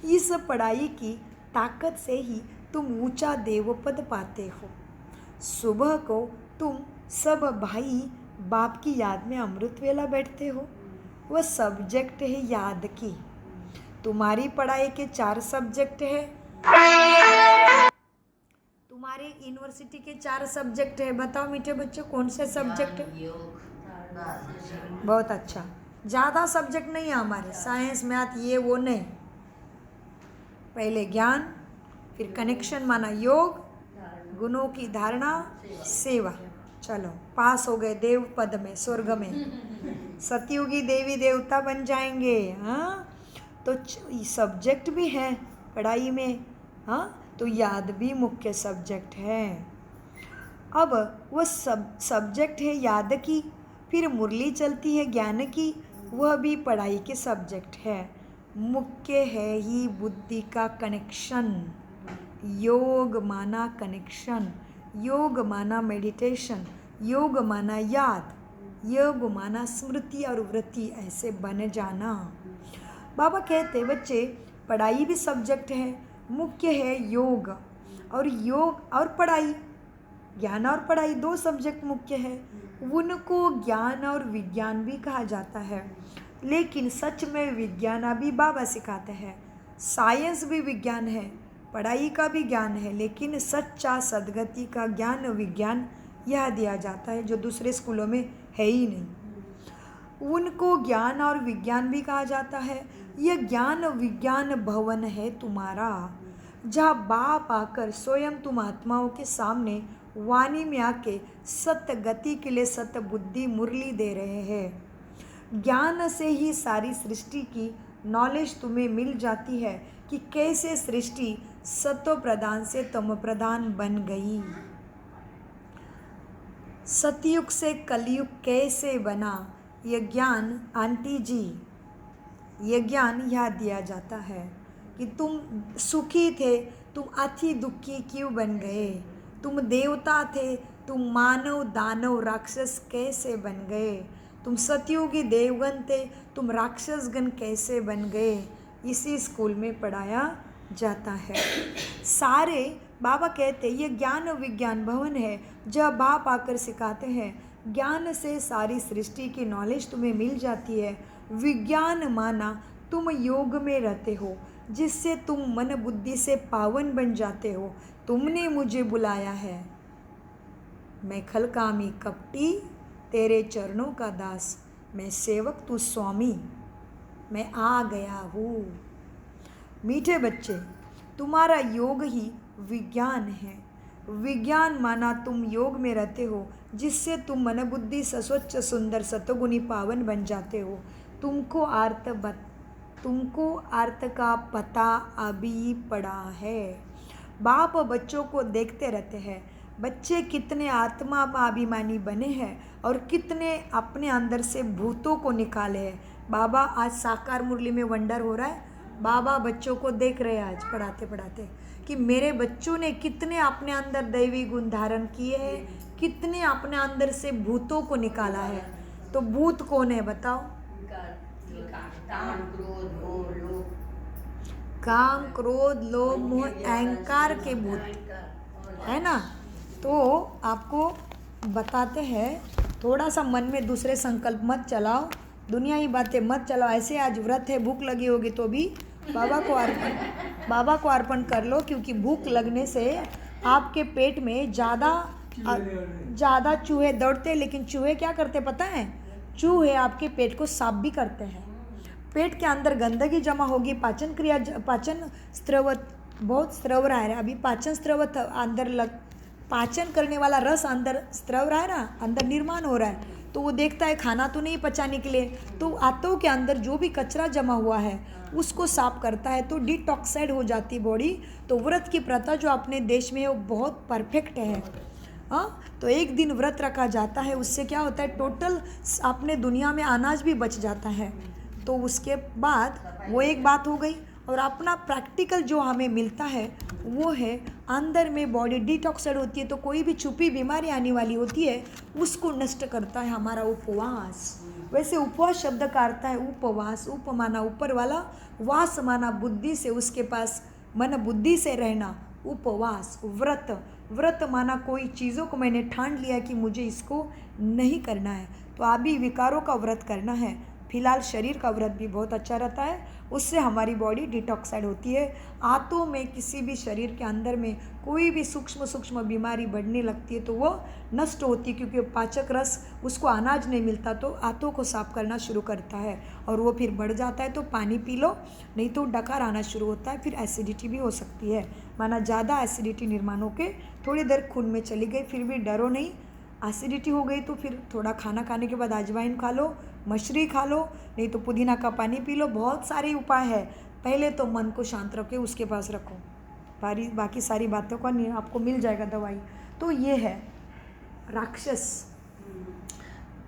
इस पढ़ाई की ताकत से ही तुम ऊंचा देवपद पाते हो। सुबह को तुम सब भाई बाप की याद में अमृत वेला बैठते हो। वह सब्जेक्ट है याद की। तुम्हारी पढ़ाई के 4 सब्जेक्ट है। तुम्हारे यूनिवर्सिटी के 4 सब्जेक्ट है। बताओ मीठे बच्चों, कौन से सब्जेक्ट है? बहुत अच्छा। ज़्यादा सब्जेक्ट नहीं है हमारे, साइंस मैथ ये वो नहीं। पहले ज्ञान, फिर कनेक्शन माना योग, गुणों की धारणा, सेवा। चलो पास हो गए देव पद में, स्वर्ग में। सतयुगी देवी देवता बन जाएंगे। हाँ, तो सब्जेक्ट भी है पढ़ाई में। हाँ, तो याद भी मुख्य सब्जेक्ट है। अब वह सब्जेक्ट है याद की, फिर मुरली चलती है ज्ञान की, वह भी पढ़ाई के सब्जेक्ट है। मुख्य है ही बुद्धि का कनेक्शन। योग माना कनेक्शन, योग माना मेडिटेशन, योग माना याद, योग माना स्मृति और वृत्ति, ऐसे बन जाना। बाबा कहते बच्चे, पढ़ाई भी सब्जेक्ट है। मुख्य है योग और पढ़ाई, ज्ञान और पढ़ाई 2 सब्जेक्ट मुख्य है। उनको ज्ञान और विज्ञान भी कहा जाता है, लेकिन सच में विज्ञान अभी बाबा सिखाते हैं। साइंस भी विज्ञान है, पढ़ाई का भी ज्ञान है, लेकिन सच्चा सद्गति का ज्ञान विज्ञान यह दिया जाता है जो दूसरे स्कूलों में है ही नहीं। उनको ज्ञान और विज्ञान भी कहा जाता है। यह ज्ञान विज्ञान भवन है तुम्हारा, जहाँ बाप आकर स्वयं तुम आत्माओं के सामने वाणी में आके सत्य गति के लिए सत्य बुद्धि मुरली दे रहे हैं। ज्ञान से ही सारी सृष्टि की नॉलेज तुम्हें मिल जाती है कि कैसे सृष्टि सत्व प्रधान से तम प्रधान बन गई, सतयुग से कलयुग कैसे बना। यह ज्ञान आंटी जी, यह ज्ञान याद दिया जाता है कि तुम सुखी थे, तुम अति दुखी क्यों बन गए। तुम देवता थे, तुम मानव दानव राक्षस कैसे बन गए। तुम सतयुगी देवगण थे, तुम राक्षसगण कैसे बन गए। इसी स्कूल में पढ़ाया जाता है। सारे बाबा कहते ये ज्ञान विज्ञान भवन है, जब बाप आकर सिखाते हैं ज्ञान से सारी सृष्टि की नॉलेज तुम्हें मिल जाती है। विज्ञान माना तुम योग में रहते हो, जिससे तुम मन बुद्धि से पावन बन जाते हो। तुमने मुझे बुलाया है, मैं खलकामी कपटी तेरे चरणों का दास, मैं सेवक तू स्वामी, मैं आ गया हूँ। मीठे बच्चे, तुम्हारा योग ही विज्ञान है। विज्ञान माना तुम योग में रहते हो, जिससे तुम मन बुद्धि से स्वच्छ सुंदर सतोगुणी पावन बन जाते हो। तुमको अर्थ का पता अभी पड़ा है। बाप बच्चों को देखते रहते हैं, बच्चे कितने आत्मा अभिमानी बने हैं और कितने अपने अंदर से भूतों को निकाले हैं। बाबा आज साकार मुरली में वंडर हो रहा है। बाबा बच्चों को देख रहे हैं आज पढ़ाते पढ़ाते कि मेरे बच्चों ने कितने अपने अंदर दैवी गुण धारण किए हैं, कितने अपने अंदर से भूतों को निकाला है। तो भूत कौन है बताओ? काम क्रोध लोभ मोह अहंकार के भूत है ना। तो आपको बताते हैं, थोड़ा सा मन में दूसरे संकल्प मत चलाओ, दुनिया ही बातें मत चलाओ। ऐसे आज व्रत है, भूख लगी होगी तो भी बाबा को अर्पण कर लो, क्योंकि भूख लगने से आपके पेट में ज़्यादा चूहे दौड़ते हैं। लेकिन चूहे क्या करते पता है? चूहे आपके पेट को साफ भी करते हैं। पेट के अंदर गंदगी जमा होगी, पाचन स्त्रवत बहुत स्त्रव रहा है अभी, पाचन स्त्रवत अंदर पाचन करने वाला रस अंदर स्त्रव रहा है ना, अंदर निर्माण हो रहा है। तो वो देखता है खाना तो नहीं पचाने के लिए, तो आंतों के अंदर जो भी कचरा जमा हुआ है उसको साफ करता है, तो डिटॉक्साइड हो जाती बॉडी। तो व्रत की प्रथा जो अपने देश में है वो बहुत परफेक्ट है। हाँ, तो एक दिन व्रत रखा जाता है, उससे क्या होता है, टोटल अपने दुनिया में अनाज भी बच जाता है। तो उसके बाद वो एक बात हो गई। और अपना प्रैक्टिकल जो हमें मिलता है वो है अंदर में बॉडी डिटॉक्साइड होती है, तो कोई भी छुपी बीमारी आने वाली होती है उसको नष्ट करता है हमारा उपवास। वैसे उपवास शब्द का अर्थ है उपवास। उप माना ऊपर वाला, वास माना बुद्धि से, उसके पास मन बुद्धि से रहना, उपवास। व्रत माना कोई चीज़ों को मैंने ठान लिया कि मुझे इसको नहीं करना है, तो अभी विकारों का व्रत करना है। फिलहाल शरीर का व्रत भी बहुत अच्छा रहता है, उससे हमारी बॉडी डिटॉक्साइड होती है। आंतों में किसी भी शरीर के अंदर में कोई भी सूक्ष्म बीमारी बढ़ने लगती है तो वो नष्ट होती है, क्योंकि पाचक रस उसको अनाज नहीं मिलता, तो आंतों को साफ करना शुरू करता है और वो फिर बढ़ जाता है। तो पानी पी लो, नहीं तो डकार आना शुरू होता है, फिर एसिडिटी भी हो सकती है। माना ज़्यादा एसिडिटी निर्माण होकर थोड़ी देर खून में चली गई, फिर भी डरो नहीं। एसिडिटी हो गई तो फिर थोड़ा खाना खाने के बाद अजवाइन खा लो, मछली खा लो, नहीं तो पुदीना का पानी पी लो। बहुत सारे उपाय है। पहले तो मन को शांत रखे, उसके पास रखो, बाकी सारी बातों का आपको मिल जाएगा दवाई। तो ये है राक्षस,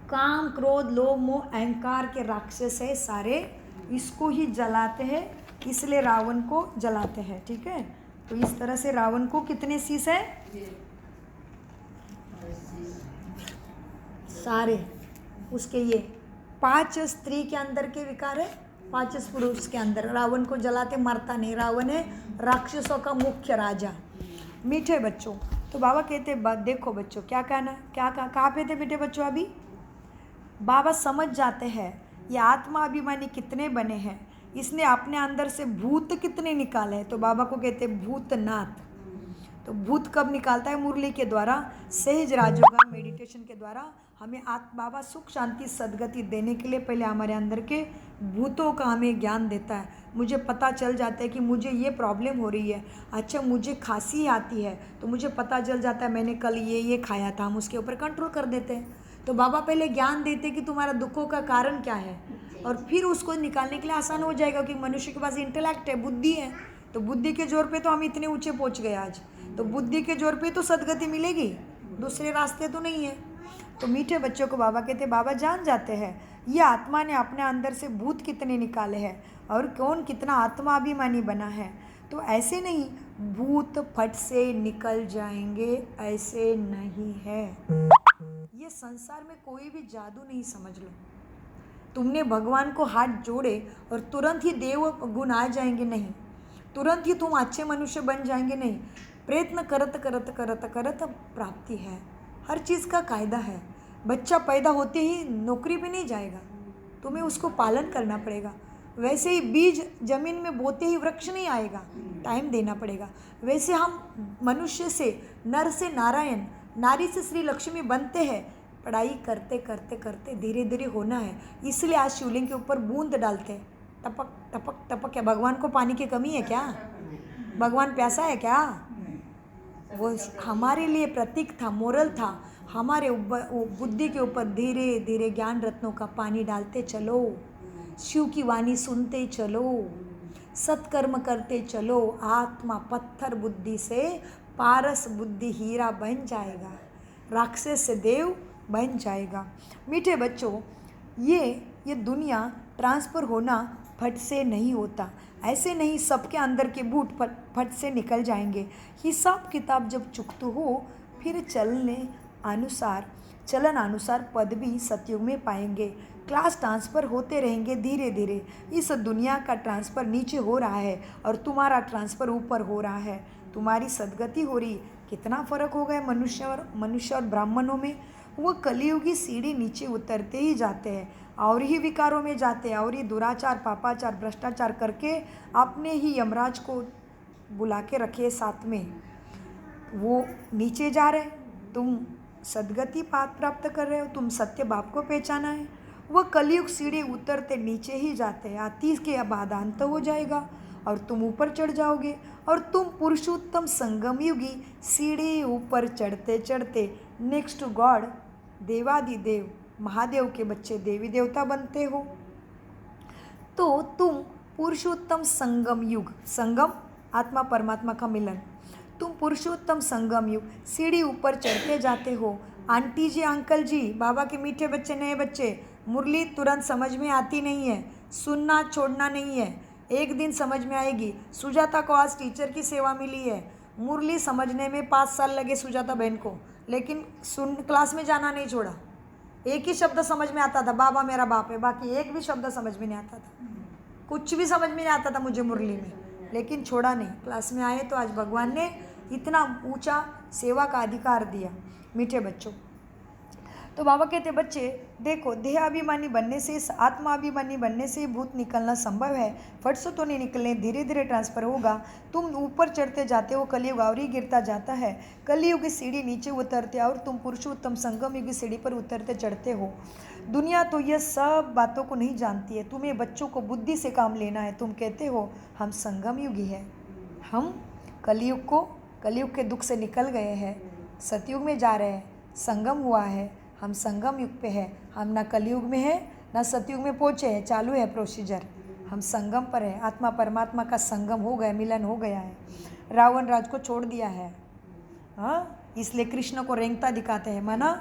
काम क्रोध लोभ मोह अहंकार के राक्षस है सारे, इसको ही जलाते हैं, इसलिए रावण को जलाते हैं। ठीक है, तो इस तरह से रावण को कितने शीश है? सारे उसके ये 5 स्त्री के अंदर के विकार है, 5 पुरुष के अंदर। रावण को जलाते, मरता नहीं। रावण है राक्षसों का मुख्य राजा। मीठे बच्चों, तो बाबा कहते देखो बच्चों क्या कहना, कहाँ पे थे बेटे बच्चों? अभी बाबा समझ जाते हैं ये आत्मा अभिमानी कितने बने हैं, इसने अपने अंदर से भूत कितने निकाले हैं। तो बाबा को कहते भूतनाथ। तो भूत कब निकालता है? मुरली के द्वारा, सहज राजयोगा मेडिटेशन के द्वारा हमें बाबा सुख शांति सद्गति देने के लिए पहले हमारे अंदर के भूतों का हमें ज्ञान देता है। मुझे पता चल जाता है कि मुझे ये प्रॉब्लम हो रही है, अच्छा मुझे खांसी आती है, तो मुझे पता चल जाता है मैंने कल ये खाया था, हम उसके ऊपर कंट्रोल कर देते हैं। तो बाबा पहले ज्ञान देते कि तुम्हारा दुखों का कारण क्या है, और फिर उसको निकालने के लिए आसान हो जाएगा, कि मनुष्य के पास इंटेलेक्ट है, बुद्धि है। तो बुद्धि के जोर पे तो हम इतने ऊंचे पहुंच गए आज, तो बुद्धि के जोर पे तो सदगति मिलेगी, दूसरे रास्ते तो नहीं है। तो मीठे बच्चों को बाबा कहते, बाबा जान जाते हैं ये आत्मा ने अपने अंदर से भूत कितने निकाले हैं और कौन कितना आत्माभिमानी बना है। तो ऐसे नहीं भूत फट से निकल जाएंगे, ऐसे नहीं है। ये संसार में कोई भी जादू नहीं, समझ लो। तुमने भगवान को हाथ जोड़े और तुरंत ही देव गुण आ जाएंगे, नहीं। तुरंत ही तुम अच्छे मनुष्य बन जाएंगे, नहीं। प्रयत्न करत करत करत करत प्राप्ति है। हर चीज़ का कायदा है। बच्चा पैदा होते ही नौकरी पे नहीं जाएगा, तुम्हें उसको पालन करना पड़ेगा। वैसे ही बीज जमीन में बोते ही वृक्ष नहीं आएगा, टाइम देना पड़ेगा। वैसे हम मनुष्य से, नर से नारायण, नारी से श्री लक्ष्मी बनते हैं। पढ़ाई करते करते करते धीरे धीरे होना है। इसलिए आज शिवलिंग के ऊपर बूंद डालते हैं, टपक टपक टपक। क्या भगवान को पानी की कमी है क्या? भगवान प्यासा है क्या? वो हमारे लिए प्रतीक था, मोरल था। हमारे बुद्धि के ऊपर धीरे धीरे ज्ञान रत्नों का पानी डालते चलो, शिव की वाणी सुनते चलो, सत्कर्म करते चलो। आत्मा पत्थर बुद्धि से पारस बुद्धि हीरा बन जाएगा, राक्षस से देव बन जाएगा। मीठे बच्चों, ये दुनिया ट्रांसफ़र होना फट से नहीं होता। ऐसे नहीं सबके अंदर के बूट फट से निकल जाएंगे। हिसाब किताब जब चुकते हो, फिर चलन अनुसार पद भी सतयुग में पाएंगे। क्लास ट्रांसफ़र होते रहेंगे धीरे धीरे। इस दुनिया का ट्रांसफ़र नीचे हो रहा है और तुम्हारा ट्रांसफ़र ऊपर हो रहा है। तुम्हारी सदगति हो रही। कितना फ़र्क हो गया मनुष्य और ब्राह्मणों में। वो कलियुगी सीढ़ी नीचे उतरते ही जाते हैं और ही विकारों में जाते हैं और ही दुराचार, पापाचार, भ्रष्टाचार करके अपने ही यमराज को बुला के रखे साथ में। वो नीचे जा रहे, तुम सदगति प्राप्त कर रहे हो, तुम सत्य बाप को पहचाना है। वह कलयुग सीढ़ी उतरते नीचे ही जाते हैं। 30 के बाद अंत हो जाएगा और तुम ऊपर चढ़ जाओगे और तुम पुरुषोत्तम संगम युगी सीढ़ी ऊपर चढ़ते चढ़ते नेक्स्ट गॉड, देवादिदेव महादेव के बच्चे देवी देवता बनते हो। तो तुम पुरुषोत्तम संगम युग, संगम आत्मा परमात्मा का मिलन, तुम पुरुषोत्तम संगम युग सीढ़ी ऊपर चढ़ते जाते हो। आंटी जी, अंकल जी, बाबा के मीठे बच्चे, नए बच्चे, मुरली तुरंत समझ में आती नहीं है, सुनना छोड़ना नहीं है, एक दिन समझ में आएगी। सुजाता को आज टीचर की सेवा मिली है। मुरली समझने में 5 साल लगे सुजाता बहन को, लेकिन क्लास में जाना नहीं छोड़ा। एक ही शब्द समझ में आता था, बाबा मेरा बाप है, बाकी एक भी शब्द समझ में नहीं आता था। कुछ भी समझ में नहीं आता था मुझे मुरली में, लेकिन छोड़ा नहीं। क्लास में आए तो आज भगवान ने इतना ऊंचा सेवा का अधिकार दिया। मीठे बच्चों, तो बाबा कहते बच्चे देखो, देह अभिमानी बनने से, आत्माभिमानी बनने से भूत निकलना संभव है। फट से तो नहीं निकलने, धीरे धीरे ट्रांसफर होगा। तुम ऊपर चढ़ते जाते हो, कलयुग और ही गिरता जाता है। कलयुग की सीढ़ी नीचे उतरते और तुम पुरुषोत्तम संगम युग की सीढ़ी पर उतरते चढ़ते हो। दुनिया तो यह सब बातों को नहीं जानती है। तुम्हें बच्चों को बुद्धि से काम लेना है। तुम कहते हो हम संगम युगी है, हम कलयुग के दुख से निकल गए हैं, सतयुग में जा रहे हैं, संगम हुआ है, हम संगम युग पे है। हम ना कलयुग में है ना सतयुग में पहुँचे हैं, चालू है प्रोसीजर। हम संगम पर है, आत्मा परमात्मा का संगम हो गया, मिलन हो गया है। रावण राज को छोड़ दिया है, हाँ, इसलिए कृष्ण को रेंगता दिखाते हैं। माना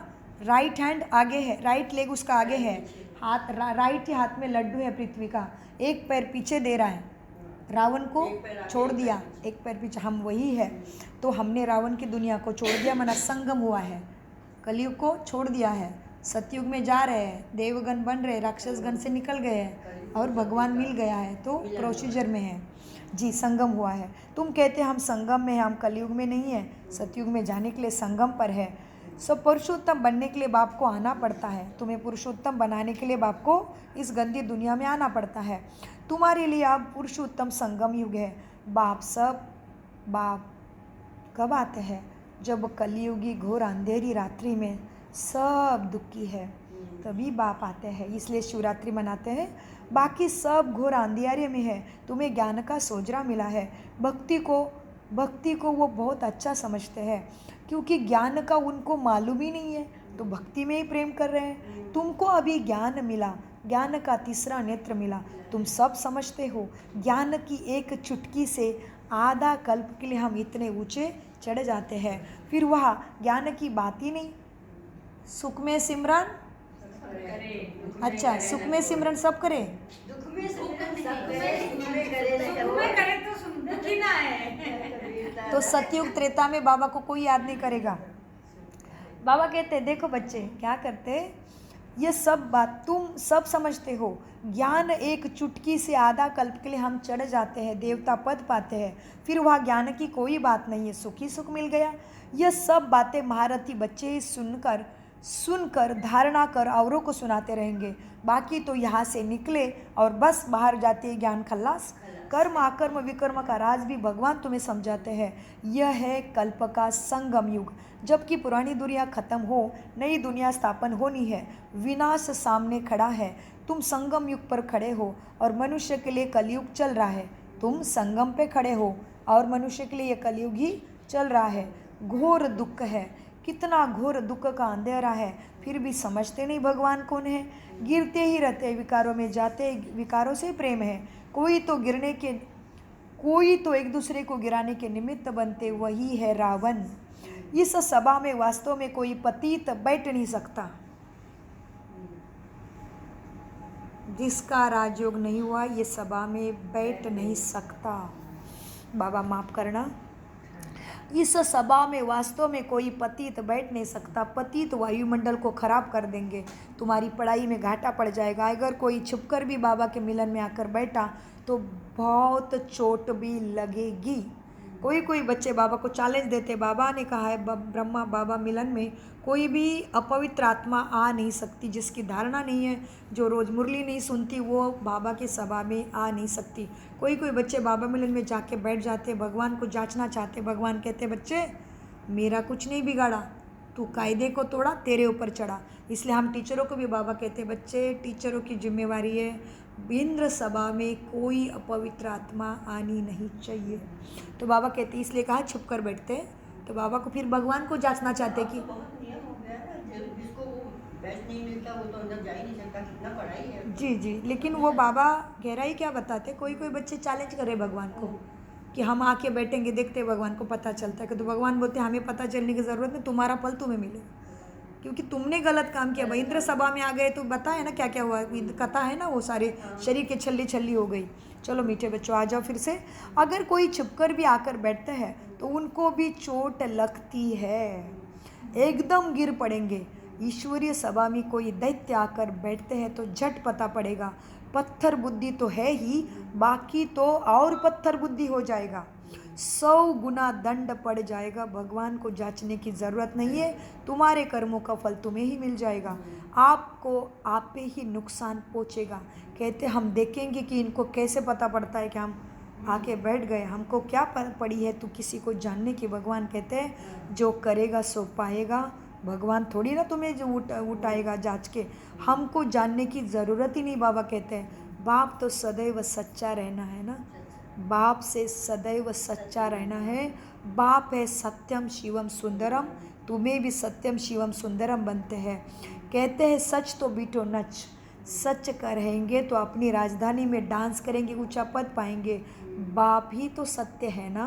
राइट हैंड आगे है, राइट लेग उसका आगे है, हाथ राइट ही हाथ में लड्डू है पृथ्वी का, एक पैर पीछे दे रहा है। रावण को छोड़ दिया, एक पैर पीछे, हम वही है। तो हमने रावण की दुनिया को छोड़ दिया, माना संगम हुआ है। कलयुग को छोड़ दिया है, सतयुग में जा रहे हैं, देवगण बन रहे, राक्षसगण से निकल गए हैं और भगवान मिल गया है, तो प्रोसीजर में है जी, संगम हुआ है। तुम कहते हम संगम में हैं, हम कलयुग में नहीं है, सतयुग में जाने के लिए संगम पर है। सब पुरुषोत्तम बनने के लिए बाप को आना पड़ता है। तुम्हें पुरुषोत्तम बनाने के लिए बाप को इस गंदी दुनिया में आना पड़ता है। तुम्हारे लिए अब पुरुषोत्तम संगम युग है। बाप कब आते हैं? जब कलयुगी घोर अंधेरी रात्रि में सब दुखी है, तभी बाप आते हैं। इसलिए शिवरात्रि मनाते हैं। बाकी सब घोर अंधियारे में है। तुम्हें ज्ञान का सोजरा मिला है। भक्ति को वो बहुत अच्छा समझते हैं, क्योंकि ज्ञान का उनको मालूम ही नहीं है, तो भक्ति में ही प्रेम कर रहे हैं। तुमको अभी ज्ञान मिला, ज्ञान का तीसरा नेत्र मिला, तुम सब समझते हो। ज्ञान की एक चुटकी से आधा कल्प के लिए हम इतने ऊंचे चढ़ जाते हैं, फिर वह ज्ञान की बात ही नहीं। सुख में सिमरन, अच्छा, सुख में सिमरन सब करे, दुख में करे तो दुखी ना है। तो सतयुग त्रेता में बाबा को कोई याद नहीं करेगा। बाबा कहते देखो बच्चे क्या करते, ये सब बात तुम सब समझते हो। ज्ञान एक चुटकी से आधा कल्प के लिए हम चढ़ जाते हैं, देवता पद पाते हैं, फिर वहाँ ज्ञान की कोई बात नहीं है, सुख ही सुख मिल गया। यह सब बातें महारथी बच्चे ही सुनकर धारणा कर औरों को सुनाते रहेंगे। बाकी तो यहाँ से निकले और बस बाहर जाते हैं ज्ञान खल्लास। कर्म आकर्म विकर्म का राज भी भगवान तुम्हें समझाते हैं। यह है कल्प का संगम युग, जबकि पुरानी दुनिया खत्म हो, नई दुनिया स्थापन होनी है, विनाश सामने खड़ा है। तुम संगम युग पर खड़े हो और मनुष्य के लिए कलयुग चल रहा है। तुम संगम पे खड़े हो और मनुष्य के लिए यह कलयुग ही चल रहा है। घोर दुख है, कितना घोर दुख का अंधेरा है, फिर भी समझते नहीं भगवान कौन है। गिरते ही रहते, विकारों में जाते, विकारों से प्रेम है। कोई तो एक दूसरे को गिराने के निमित्त बनते, वही है रावण। इस सभा में वास्तव में कोई पतित बैठ नहीं सकता। जिसका राजयोग नहीं हुआ ये सभा में बैठ नहीं सकता। बाबा माफ करना। इस सभा में वास्तव में कोई पतित बैठ नहीं सकता। पतित वायुमंडल को खराब कर देंगे, तुम्हारी पढ़ाई में घाटा पड़ जाएगा। अगर कोई छुपकर भी बाबा के मिलन में आकर बैठा तो बहुत चोट भी लगेगी। कोई बच्चे बाबा को चैलेंज देते, बाबा ने कहा है ब्रह्मा बाबा मिलन में कोई भी अपवित्र आत्मा आ नहीं सकती, जिसकी धारणा नहीं है, जो रोज़ मुरली नहीं सुनती, वो बाबा के सभा में आ नहीं सकती। कोई बच्चे बाबा मिलन में जाके बैठ जाते, भगवान को जांचना चाहते। भगवान कहते, बच्चे मेरा कुछ नहीं बिगाड़ा, तू कायदे को तोड़ा, तेरे ऊपर चढ़ा। इसलिए हम टीचरों को भी बाबा कहते, बच्चे टीचरों की जिम्मेवारी है, इंद्र सभा में कोई अपवित्र आत्मा आनी नहीं चाहिए। तो बाबा कहते, इसलिए कहा छुप कर बैठते। तो बाबा को फिर भगवान को जांचना चाहते कि बहुत नियम हो गया ना, जिसको वो बेस्ट नहीं मिलता वो तो अंदर जा ही नहीं सकता, कितना पढ़ाई है। जी, लेकिन वो बाबा गहराई क्या बताते, कोई बच्चे चैलेंज करे भगवान को कि हम आके बैठेंगे, देखते भगवान को पता चलता है कि, तो भगवान बोलते हमें पता चलने की ज़रूरत नहीं, तुम्हारा फल तुम्हें मिलेगा, क्योंकि तुमने गलत काम किया। भाई इंद्र सभा में आ गए तो बताए ना क्या क्या हुआ, कथा है ना, वो सारे शरीर के छल्ली हो गई। चलो मीठे बच्चों आ जाओ फिर से। अगर कोई छुपकर भी आकर बैठते हैं तो उनको भी चोट लगती है, एकदम गिर पड़ेंगे। ईश्वरीय सभा में कोई दैत्य आकर बैठते हैं तो झट पता पड़ेगा, पत्थर बुद्धि तो है ही, बाकी तो और पत्थर बुद्धि हो जाएगा, 100 गुना दंड पड़ जाएगा। भगवान को जांचने की ज़रूरत नहीं है, तुम्हारे कर्मों का फल तुम्हें ही मिल जाएगा, आपको आप पे ही नुकसान पहुँचेगा। कहते हम देखेंगे कि इनको कैसे पता पड़ता है कि हम आके बैठ गए, हमको क्या पड़ी है तू किसी को जानने की। भगवान कहते हैं जो करेगा सो पाएगा। भगवान थोड़ी ना तुम्हें जो उठाएगा जांच के, हमको जानने की ज़रूरत ही नहीं। बाबा कहते हैं बाप तो सदैव सच्चा रहना है ना, बाप से सदैव सच्चा रहना है। बाप है सत्यम शिवम सुंदरम, तुम्हें भी सत्यम शिवम सुंदरम बनते हैं। कहते हैं सच तो बीटो नच, सच करेंगे तो अपनी राजधानी में डांस करेंगे, ऊंचा पद पाएंगे। बाप ही तो सत्य है ना,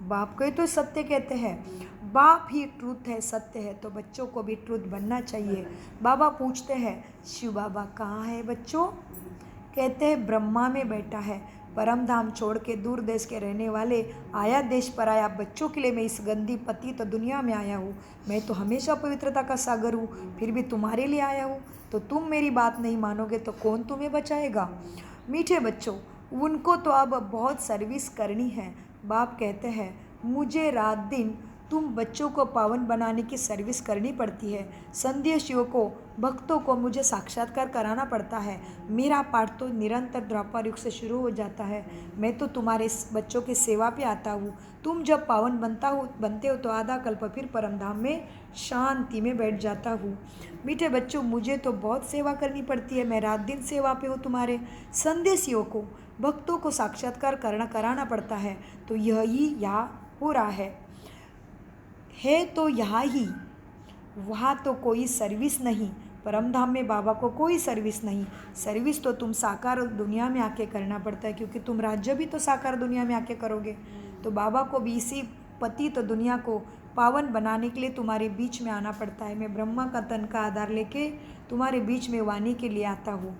बाप को ही तो सत्य कहते हैं, बाप ही ट्रुथ है, सत्य है, तो बच्चों को भी ट्रुथ बनना चाहिए। बाबा पूछते हैं शिव बाबा कहाँ है बच्चों? कहते हैं ब्रह्मा में बैठा है, परम धाम छोड़ के दूर देश के रहने वाले, आया देश पर आया बच्चों के लिए मैं इस गंदी पतित दुनिया में आया हूँ। मैं तो हमेशा पवित्रता का सागर हूँ, फिर भी तुम्हारे लिए आया हूँ, तो तुम मेरी बात नहीं मानोगे तो कौन तुम्हें बचाएगा? मीठे बच्चों, उनको तो अब बहुत सर्विस करनी है। बाप कहते हैं मुझे रात दिन तुम बच्चों को पावन बनाने की सर्विस करनी पड़ती है। संदेशियों को, भक्तों को मुझे साक्षात्कार कराना पड़ता है। मेरा पाठ तो निरंतर द्वापर युग से शुरू हो जाता है। मैं तो तुम्हारे बच्चों की सेवा पे आता हूँ। तुम जब पावन बनते हो तो आधा कल्प फिर परमधाम में शांति में बैठ जाता हूँ। मीठे बच्चों, मुझे तो बहुत सेवा करनी पड़ती है, मैं रात दिन सेवा पे हूँ। तुम्हारे संदेशियों को, भक्तों को साक्षात्कार कराना पड़ता है। तो यही यहाँ हो रहा है तो यहाँ ही, वहाँ तो कोई सर्विस नहीं। परमधाम में बाबा को कोई सर्विस नहीं। सर्विस तो तुम साकार दुनिया में आके करना पड़ता है, क्योंकि तुम राज्य भी तो साकार दुनिया में आके करोगे। तो बाबा को भी इसी पतित दुनिया को पावन बनाने के लिए तुम्हारे बीच में आना पड़ता है। मैं ब्रह्मा का तन का आधार लेके तुम्हारे बीच में वाणी के लिए आता हूँ।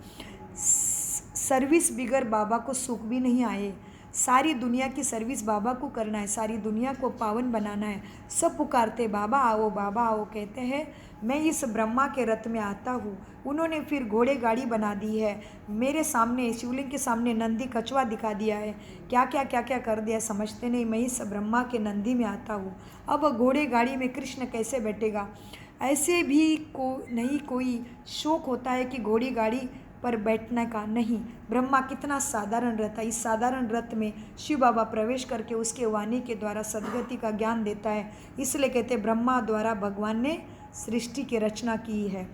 सर्विस बिगर बाबा को सुख भी नहीं आए। सारी दुनिया की सर्विस बाबा को करना है, सारी दुनिया को पावन बनाना है। सब पुकारते बाबा आओ बाबा आओ, कहते हैं मैं इस ब्रह्मा के रथ में आता हूँ। उन्होंने फिर घोड़े गाड़ी बना दी है, मेरे सामने शिवलिंग के सामने नंदी कछुआ दिखा दिया है, क्या क्या कर दिया समझते नहीं। मैं इस ब्रह्मा के नंदी में आता हूँ। अब घोड़े गाड़ी में कृष्ण कैसे बैठेगा? ऐसे भी नहीं कोई शौक होता है कि घोड़ी गाड़ी पर बैठने का नहीं। ब्रह्मा कितना साधारण रथ है, इस साधारण रथ में शिव बाबा प्रवेश करके उसके वाणी के द्वारा सद्गति का ज्ञान देता है। इसलिए कहते ब्रह्मा द्वारा भगवान ने सृष्टि की रचना की है।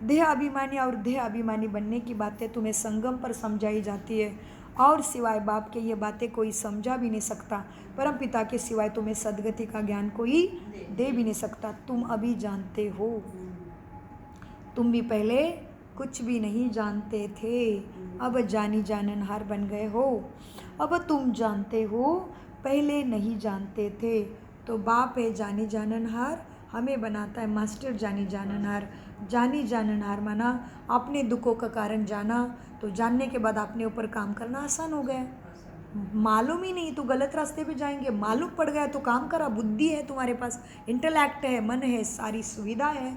देह अभिमानी और देह अभिमानी बनने की बातें तुम्हें संगम पर समझाई जाती है, और सिवाय बाप के ये बातें कोई समझा भी नहीं सकता। परम पिता के सिवाय तुम्हें सद्गति का ज्ञान कोई दे भी नहीं सकता। तुम अभी जानते हो, तुम भी पहले कुछ भी नहीं जानते थे, अब जानी जाननहार बन गए हो। अब तुम जानते हो, पहले नहीं जानते थे। तो बाप है जानी जाननहार, हमें बनाता है मास्टर जानी जाननहार। जानी जाननहार माना अपने दुखों का कारण जाना, तो जानने के बाद अपने ऊपर काम करना आसान हो गया। मालूम ही नहीं तो गलत रास्ते पे जाएंगे, मालूम पड़ गया तो काम करा। बुद्धि है तुम्हारे पास, इंटेलेक्ट है, मन है, सारी सुविधा है,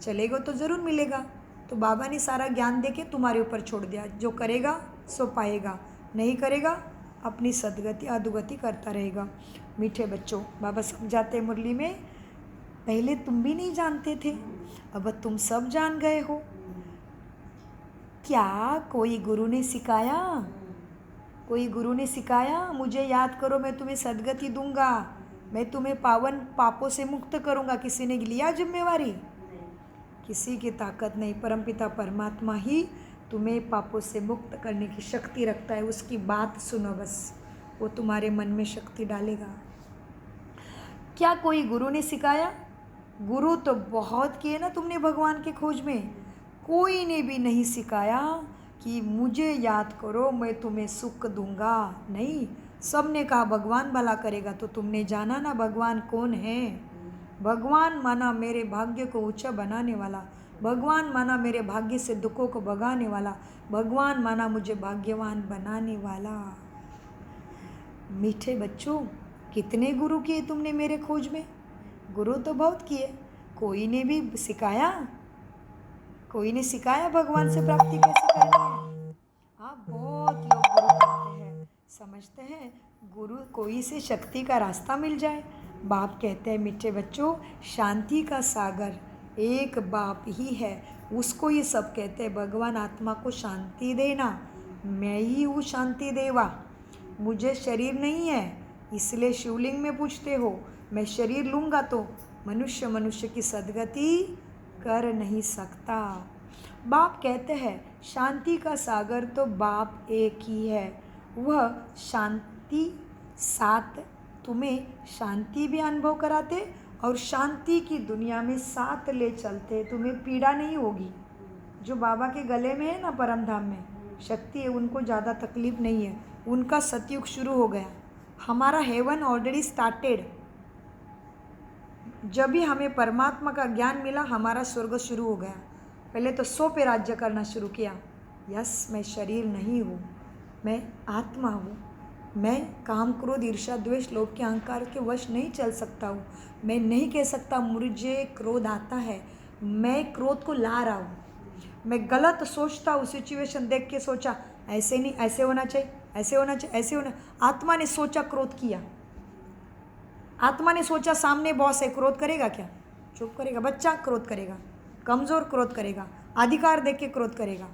चलेगा तो ज़रूर मिलेगा। तो बाबा ने सारा ज्ञान देके तुम्हारे ऊपर छोड़ दिया, जो करेगा सो पाएगा, नहीं करेगा अपनी सदगति अधोगति करता रहेगा। मीठे बच्चों, बाबा समझाते मुरली में, पहले तुम भी नहीं जानते थे, अब तुम सब जान गए हो। क्या कोई गुरु ने सिखाया? कोई गुरु ने सिखाया मुझे याद करो मैं तुम्हें सदगति दूंगा, मैं तुम्हें पावन पापों से मुक्त करूंगा? किसी ने लिया जिम्मेवारी? किसी की ताकत नहीं। परमपिता परमात्मा ही तुम्हें पापों से मुक्त करने की शक्ति रखता है। उसकी बात सुनो बस, वो तुम्हारे मन में शक्ति डालेगा। क्या कोई गुरु ने सिखाया? गुरु तो बहुत किए ना तुमने भगवान के खोज में, कोई ने भी नहीं सिखाया कि मुझे याद करो मैं तुम्हें सुख दूंगा। नहीं, सब ने कहा भगवान भला करेगा। तो तुमने जाना ना भगवान कौन है? भगवान माना मेरे भाग्य को ऊंचा बनाने वाला, भगवान माना मेरे भाग्य से दुखों को भगाने वाला, भगवान माना मुझे भाग्यवान बनाने वाला। मीठे बच्चों, कितने गुरु किए तुमने मेरे खोज में? गुरु तो बहुत किए, कोई ने भी सिखाया? कोई ने सिखाया भगवान से प्राप्ति कैसे करनी है? हाँ, बहुत लोग गुरु करते हैं, समझते हैं गुरु कोई से शक्ति का रास्ता मिल जाए। बाप कहते हैं मीठे बच्चों, शांति का सागर एक बाप ही है, उसको ये सब कहते हैं। भगवान आत्मा को शांति देना, मैं ही हूँ शांति देवा। मुझे शरीर नहीं है, इसलिए शिवलिंग में पूछते हो। मैं शरीर लूँगा तो मनुष्य की सद्गति कर नहीं सकता। बाप कहते हैं शांति का सागर तो बाप एक ही है, वह शांति साथ तुम्हें शांति भी अनुभव कराते और शांति की दुनिया में साथ ले चलते। तुम्हें पीड़ा नहीं होगी। जो बाबा के गले में है ना परम धाम में शक्ति है, उनको ज़्यादा तकलीफ नहीं है, उनका सतयुग शुरू हो गया। हमारा हेवन ऑलरेडी स्टार्टेड। जब भी हमें परमात्मा का ज्ञान मिला हमारा स्वर्ग शुरू हो गया। पहले तो 100 पे राज्य करना शुरू किया। यस, मैं शरीर नहीं हूँ, मैं आत्मा हूँ। मैं काम क्रोध ईर्ष्या द्वेष लोभ के अहंकार के वश नहीं चल सकता हूँ। मैं नहीं कह सकता मुझे क्रोध आता है, मैं क्रोध को ला रहा हूँ। मैं गलत सोचता हूँ, सिचुएशन देख के सोचा ऐसे नहीं, ऐसे होना चाहिए, ऐसे होना चाहिए, ऐसे होना। आत्मा ने सोचा, क्रोध किया। आत्मा ने सोचा सामने बॉस है, क्रोध करेगा क्या? चुप करेगा। बच्चा क्रोध करेगा, कमज़ोर क्रोध करेगा, अधिकार देख के क्रोध करेगा।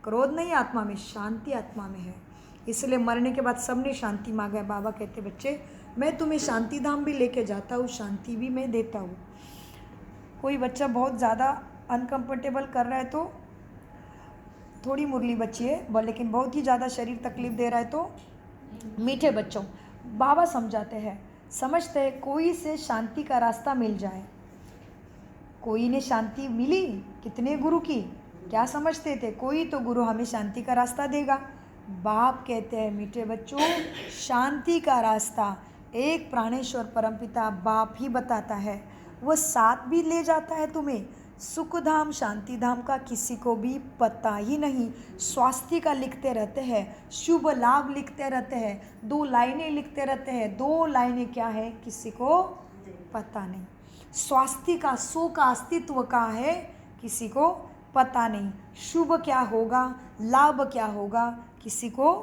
क्रोध नहीं आत्मा में, शांति आत्मा में है। इसलिए मरने के बाद सबने शांति मांगा है। बाबा कहते बच्चे मैं तुम्हें शांति धाम भी लेके जाता हूँ, शांति भी मैं देता हूँ। कोई बच्चा बहुत ज़्यादा अनकंफर्टेबल कर रहा है तो थोड़ी मुरली बच्ची है, लेकिन बहुत ही ज़्यादा शरीर तकलीफ दे रहा है तो मीठे बच्चों, बाबा समझाते हैं, समझते हैं कोई से शांति का रास्ता मिल जाए। कोई ने शांति मिली, कितने गुरु की, क्या समझते थे? कोई तो गुरु हमें शांति का रास्ता देगा। बाप कहते हैं मीठे बच्चों, शांति का रास्ता एक प्राणेश्वर परमपिता बाप ही बताता है। वह साथ भी ले जाता है तुम्हें, सुख धाम शांति धाम का किसी को भी पता ही नहीं। स्वास्थ्य का लिखते रहते हैं, शुभ लाभ लिखते रहते हैं, 2 लाइनें लिखते रहते हैं, 2 लाइनें क्या है किसी को पता नहीं। स्वास्थ्य का, सो का अस्तित्व का है किसी को पता नहीं। शुभ क्या होगा, लाभ क्या होगा किसी को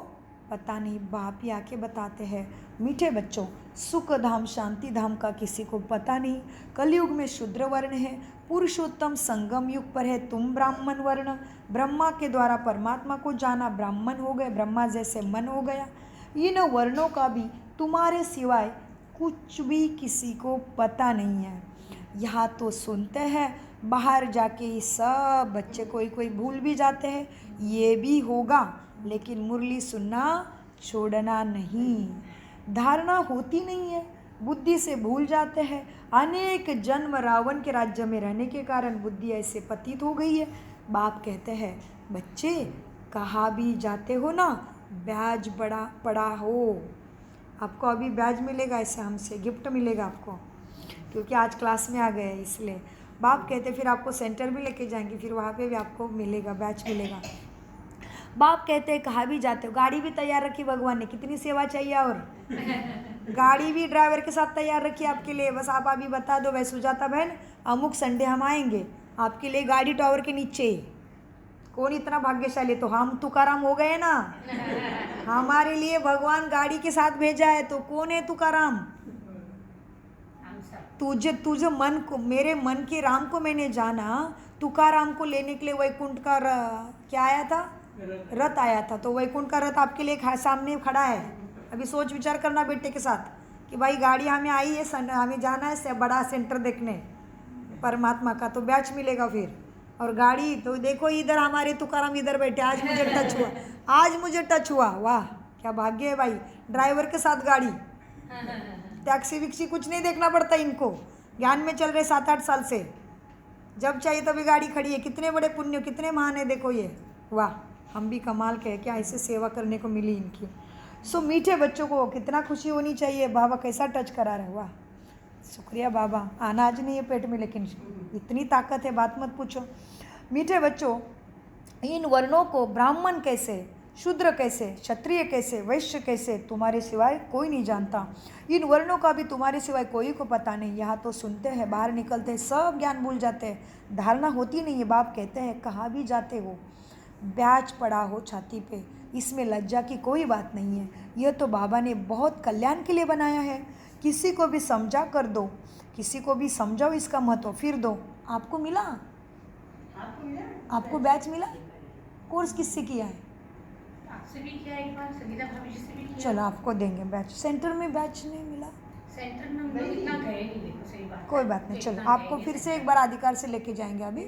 पता नहीं। बाप ही आके बताते हैं, मीठे बच्चों, सुख धाम शांति धाम का किसी को पता नहीं। कलयुग में शूद्र वर्ण है, पुरुषोत्तम संगम युग पर है तुम ब्राह्मण वर्ण। ब्रह्मा के द्वारा परमात्मा को जाना, ब्राह्मण हो गए, ब्रह्मा जैसे मन हो गया। इन वर्णों का भी तुम्हारे सिवाय कुछ भी किसी को पता नहीं है। यहाँ तो सुनते हैं, बाहर जाके ये सब बच्चे कोई कोई भूल भी जाते हैं, ये भी होगा, लेकिन मुरली सुनना छोड़ना नहीं। धारणा होती नहीं है, बुद्धि से भूल जाते हैं। अनेक जन्म रावण के राज्य में रहने के कारण बुद्धि ऐसे पतित हो गई है। बाप कहते हैं, बच्चे कहाँ भी जाते हो ना, ब्याज बड़ा पड़ा हो। आपको अभी ब्याज मिलेगा, ऐसे हमसे गिफ्ट मिलेगा आपको, क्योंकि आज क्लास में आ गए हैं इसलिए। बाप कहते फिर आपको सेंटर भी लेके जाएंगे, फिर वहाँ पे भी आपको मिलेगा, बैच मिलेगा। बाप कहते हैं कहाँ भी जाते हो, गाड़ी भी तैयार रखी भगवान ने, कितनी सेवा चाहिए और गाड़ी भी ड्राइवर के साथ तैयार रखी आपके लिए। बस आप अभी बता दो, वह सुजाता बहन अमुक संडे हम आएंगे आपके लिए, गाड़ी टावर के नीचे। कौन इतना भाग्यशाली, तो हम तुकाराम हो गए ना। हमारे लिए भगवान गाड़ी के साथ भेजा है, तो कौन है तुकाराम? तुझे मन को, मेरे मन के राम को मैंने जाना। तुकाराम को लेने के लिए वैकुंठ का क्या आया था, रथ आया था। तो वैकुंठ का रथ आपके लिए सामने खड़ा है। अभी सोच विचार करना बेटे के साथ कि भाई गाड़ी हमें आई है, हमें जाना है बड़ा सेंटर देखने परमात्मा का, तो बैच मिलेगा फिर। और गाड़ी तो देखो इधर हमारे तुकाराम इधर बैठे, आज मुझे टच हुआ, आज मुझे टच हुआ, वाह क्या भाग्य है भाई। ड्राइवर के साथ गाड़ी, टैक्सी विक्सी कुछ नहीं देखना पड़ता इनको, ज्ञान में चल रहे 7-8 साल से, जब चाहिए तभी गाड़ी खड़ी है। कितने बड़े पुण्य, कितने महान है देखो ये, वाह हम भी कमाल के क्या ऐसे सेवा करने को मिली इनकी। सो मीठे बच्चों को कितना खुशी होनी चाहिए, बाबा कैसा टच करा रहे, वाह शुक्रिया बाबा। अनाज नहीं है पेट में, लेकिन इतनी ताकत है, बात मत पूछो। मीठे बच्चों, इन वर्णों को ब्राह्मण कैसे, शूद्र कैसे, क्षत्रिय कैसे, वैश्य कैसे, तुम्हारे सिवाय कोई नहीं जानता। इन वर्णों का भी तुम्हारे सिवाय कोई को पता नहीं। यहाँ तो सुनते हैं, बाहर निकलते हैं, सब ज्ञान भूल जाते हैं, धारणा होती नहीं है। बाप कहते हैं कहाँ भी जाते हो, ब्याज पड़ा हो छाती पे, इसमें लज्जा की कोई बात नहीं है। यह तो बाबा ने बहुत कल्याण के लिए बनाया है। किसी को भी समझा कर दो, किसी को भी समझाओ इसका महत्व, फिर दो। आपको मिला, आपको बैच मिला? कोर्स किससे किया है? आपसे भी किया एक बार, संगीता भाभी से भी किया। चलो आपको देंगे बैच। सेंटर में बैच नहीं मिला, सेंटर में हम लोग इतना गए नहीं, देखो सही बात है। कोई बात नहीं, तो चलो इतना आपको गए फिर नहीं से एक सेंटर। बार अधिकार से लेके जाएंगे, अभी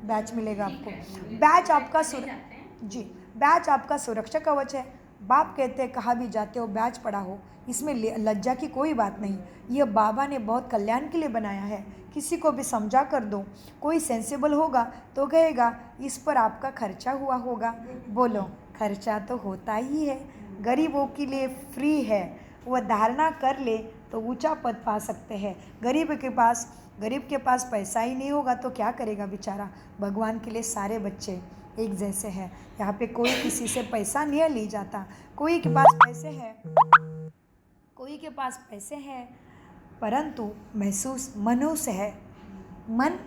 बैच मिलेगा ठीक आपको। है, बैच आपका चले जाते हैं। जी, बैच आपका सुरक्षा कवच है। बाप कहते हैं कहाँ भी जाते हो बैच पड़ा हो, इसमें लज्जा की कोई बात नहीं। यह बाबा ने बहुत कल्याण के लिए बनाया है। किसी को भी समझा कर दो, कोई सेंसिबल होगा तो कहेगा इस पर आपका खर्चा हुआ होगा। बोलो खर्चा तो होता ही है, गरीबों के लिए फ्री है। वह धारणा कर ले तो ऊंचा पद पा सकते हैं। गरीब के पास पैसा ही नहीं होगा तो क्या करेगा बेचारा। भगवान के लिए सारे बच्चे एक जैसे हैं। यहाँ पे कोई किसी से पैसा नहीं ली जाता। कोई के पास पैसे हैं, कोई के पास पैसे हैं, परंतु महसूस मनुष्य है, मन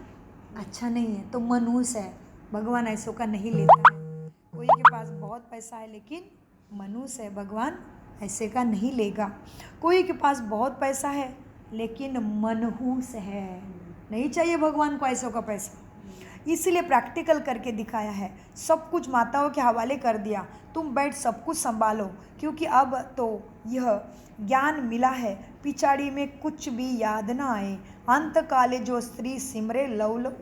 अच्छा नहीं है तो मनुष्य है। भगवान ऐसों का नहीं लेता है। कोई के पास बहुत पैसा है लेकिन मनुष्य है, भगवान ऐसे का नहीं लेगा। कोई के पास बहुत पैसा है लेकिन मनहूस है, नहीं चाहिए भगवान को ऐसों का पैसा। इसलिए प्रैक्टिकल करके दिखाया है, सब कुछ माताओं के हवाले कर दिया। तुम बैठ सब कुछ संभालो, क्योंकि अब तो यह ज्ञान मिला है, पिछाड़ी में कुछ भी याद ना आए। अंत काले जो स्त्री सिमरे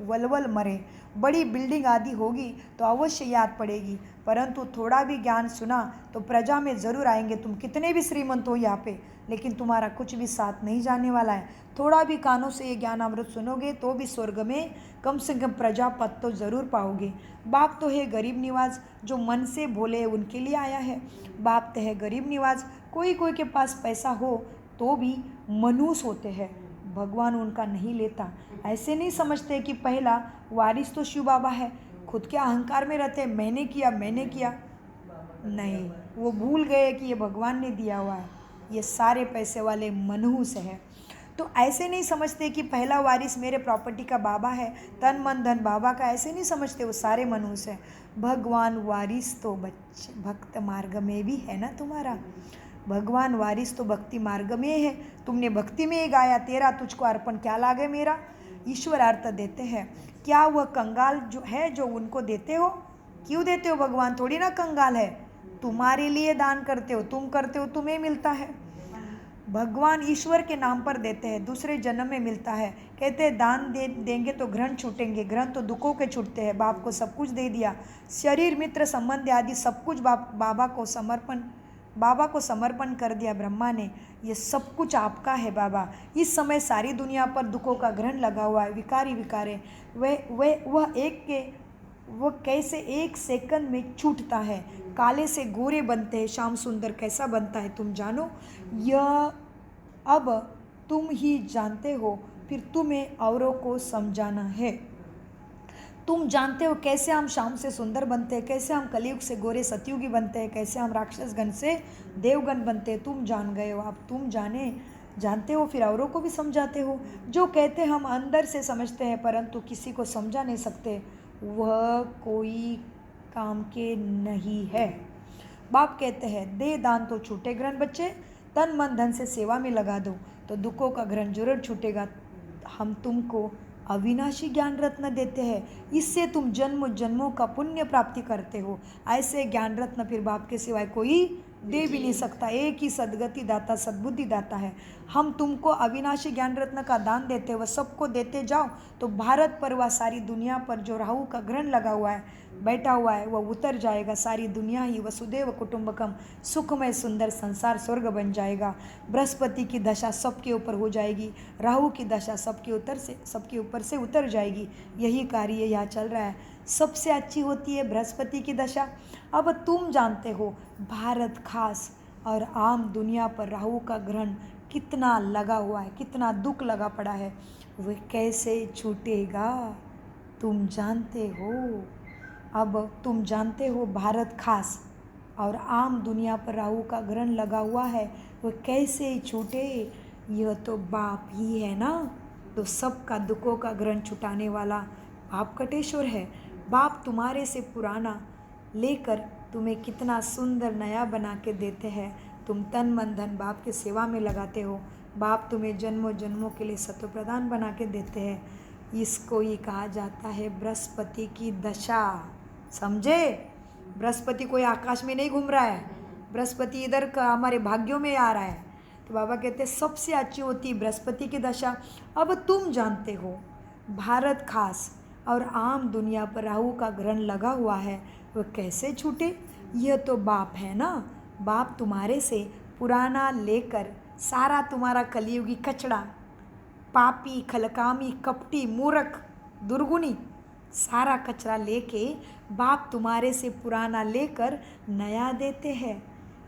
वलवल मरे। बड़ी बिल्डिंग आदि होगी तो अवश्य याद पड़ेगी, परंतु थोड़ा भी ज्ञान सुना तो प्रजा में ज़रूर आएंगे। तुम कितने भी श्रीमंत हो यहाँ पे, लेकिन तुम्हारा कुछ भी साथ नहीं जाने वाला है। थोड़ा भी कानों से ये ज्ञान अमृत सुनोगे तो भी स्वर्ग में कम से कम प्रजा पद तो ज़रूर पाओगे। बाप तो है गरीब निवाज, जो मन से भोले उनके लिए आया है। बाप तो है गरीब निवाज, कोई कोई के पास पैसा हो तो भी मनूस होते हैं। भगवान उनका नहीं लेता। ऐसे नहीं समझते कि पहला वारिस तो शिव बाबा है, खुद के अहंकार में रहते, मैंने किया मैंने किया। नहीं, वो भूल गए कि ये भगवान ने दिया हुआ है, ये सारे पैसे वाले मनहूस है। तो ऐसे नहीं समझते कि पहला वारिस मेरे प्रॉपर्टी का बाबा है, तन मन धन बाबा का, ऐसे नहीं समझते, वो सारे मनहूस है। भगवान वारिस तो बच्चे भक्त मार्ग में भी है ना तुम्हारा। भगवान वारिस तो भक्ति मार्ग में है। तुमने भक्ति में ही गाया, तेरा तुझको अर्पण क्या लागे मेरा। ईश्वर अर्थ देते हैं। क्या वह कंगाल जो है जो उनको देते हो? क्यों देते हो? भगवान थोड़ी ना कंगाल है, तुम्हारे लिए दान करते हो, तुम करते हो, तुम्हें मिलता है। भगवान ईश्वर के नाम पर देते हैं, दूसरे जन्म में मिलता है। कहते हैं दान देंगे तो ग्रहण छूटेंगे, ग्रहण तो दुखों के छूटते हैं। बाप को सब कुछ दे दिया, शरीर मित्र संबंध आदि सब कुछ बाबा को समर्पण कर दिया ब्रह्मा ने। ये सब कुछ आपका है बाबा। इस समय सारी दुनिया पर दुखों का ग्रहण लगा हुआ है, विकारी विकारे। वह कैसे एक सेकंड में छूटता है। काले से गोरे बनते हैं, श्याम सुंदर कैसा बनता है तुम जानो। यह अब तुम ही जानते हो, फिर तुम्हें औरों को समझाना है। तुम जानते हो कैसे हम श्याम से सुंदर बनते हैं, कैसे हम कलयुग से गोरे सतयुगी बनते हैं, कैसे हम राक्षसगण से देवगण बनते हैं। तुम जान गए हो, अब तुम जानते हो, फिर औरों को भी समझाते हो। जो कहते हम अंदर से समझते हैं परंतु किसी को समझा नहीं सकते, वह कोई काम के नहीं है। बाप कहते हैं दे दान तो छूटे ग्रहण बच्चे, तन मन धन से सेवा में लगा दो तो दुखों का ग्रहण जरूर छूटेगा। हम तुमको अविनाशी ज्ञान रत्न देते हैं, इससे तुम जन्म जन्मों का पुण्य प्राप्ति करते हो। ऐसे ज्ञान रत्न फिर बाप के सिवाय कोई दे भी नहीं सकता। एक ही सद्गति दाता सद्बुद्धि दाता है। हम तुमको अविनाशी ज्ञान रत्न का दान देते, वह सबको देते जाओ तो भारत पर व सारी दुनिया पर जो राहु का ग्रहण लगा हुआ है, बैठा हुआ है, वह उतर जाएगा। सारी दुनिया ही वसुदेव कुटुंबकम सुखमय सुंदर संसार स्वर्ग बन जाएगा। बृहस्पति की दशा सबके ऊपर हो जाएगी, राहु की दशा सबके ऊपर से उतर जाएगी। यही कार्य यहाँ चल रहा है। सबसे अच्छी होती है बृहस्पति की दशा। अब तुम जानते हो भारत खास और आम दुनिया पर राहु का ग्रहण कितना लगा हुआ है, कितना दुख लगा पड़ा है। वह कैसे छूटेगा तुम जानते हो। अब तुम जानते हो भारत खास और आम दुनिया पर राहु का ग्रहण लगा हुआ है, वह कैसे छूटे। यह तो बाप ही है ना, तो सबका दुखों का ग्रहण छुटाने वाला बाप कटेश्वर है। बाप तुम्हारे से पुराना लेकर तुम्हें कितना सुंदर नया बना के देते हैं। तुम तन मन धन बाप के सेवा में लगाते हो। बाप तुम्हें जन्मों जन्मों के लिए सत्व प्रदान बना के देते हैं। इसको ही कहा जाता है बृहस्पति की दशा। समझे? बृहस्पति कोई आकाश में नहीं घूम रहा है, बृहस्पति इधर का हमारे भाग्यों में आ रहा है। तो बाबा कहते हैं सबसे अच्छी होती है बृहस्पति की दशा। अब तुम जानते हो भारत खास और आम दुनिया पर राहु का ग्रहण लगा हुआ है, वह कैसे छूटे। यह तो बाप है ना। बाप तुम्हारे से पुराना लेकर सारा तुम्हारा कलियुगी कचड़ा, पापी खलकामी कपटी मूर्ख दुर्गुनी सारा कचरा लेके बाप तुम्हारे से पुराना लेकर नया देते हैं।